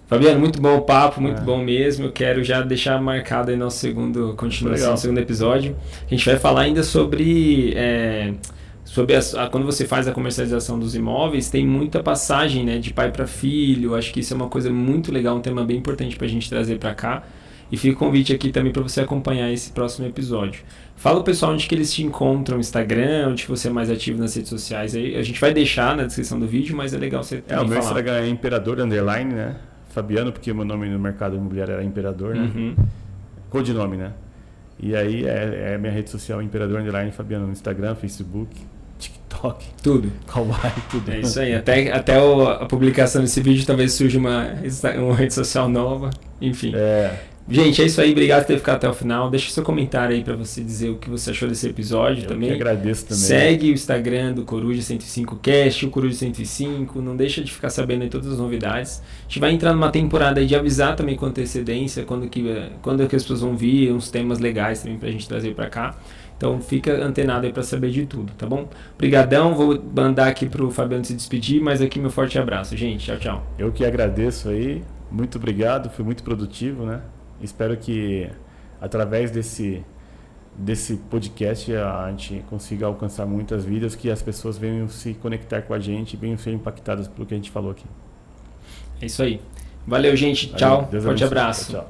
Fabiano, muito bom o papo, muito bom mesmo. Eu quero já deixar marcado aí nosso continuação do segundo episódio. A gente vai falar ainda sobre quando você faz a comercialização dos imóveis, tem muita passagem, né, de pai para filho. Acho que isso é uma coisa muito legal, um tema bem importante para a gente trazer para cá. E fica o convite aqui também para você acompanhar esse próximo episódio. Fala o pessoal onde que eles te encontram no Instagram, onde que você é mais ativo nas redes sociais. Aí a gente vai deixar na descrição do vídeo, mas é legal você também falar. O meu Instagram é Imperador _, né? Fabiano, porque meu nome no mercado imobiliário era Imperador, né? Uhum. Codinome, né? E aí minha rede social Imperador _ Fabiano no Instagram, Facebook, TikTok. Tudo. Kawaii, tudo. É isso aí. Até a publicação desse vídeo talvez surja uma rede social nova. Enfim. Gente, é isso aí. Obrigado por ter ficado até o final. Deixa seu comentário aí pra você dizer o que você achou desse episódio também. Eu que agradeço também. Segue o Instagram do Coruja 105Cast, o Coruja 105. Não deixa de ficar sabendo aí todas as novidades. A gente vai entrar numa temporada aí de avisar também com antecedência quando que as pessoas vão vir, uns temas legais também pra gente trazer pra cá. Então fica antenado aí pra saber de tudo, tá bom? Obrigadão, vou mandar aqui pro Fabiano se despedir, mas aqui meu forte abraço, gente. Tchau, tchau. Eu que agradeço aí. Muito obrigado, foi muito produtivo, né? Espero que através desse podcast a gente consiga alcançar muitas vidas, que as pessoas venham se conectar com a gente, venham ser impactadas pelo que a gente falou aqui. É isso aí. Valeu, gente. Tchau. Forte abraço. Tchau.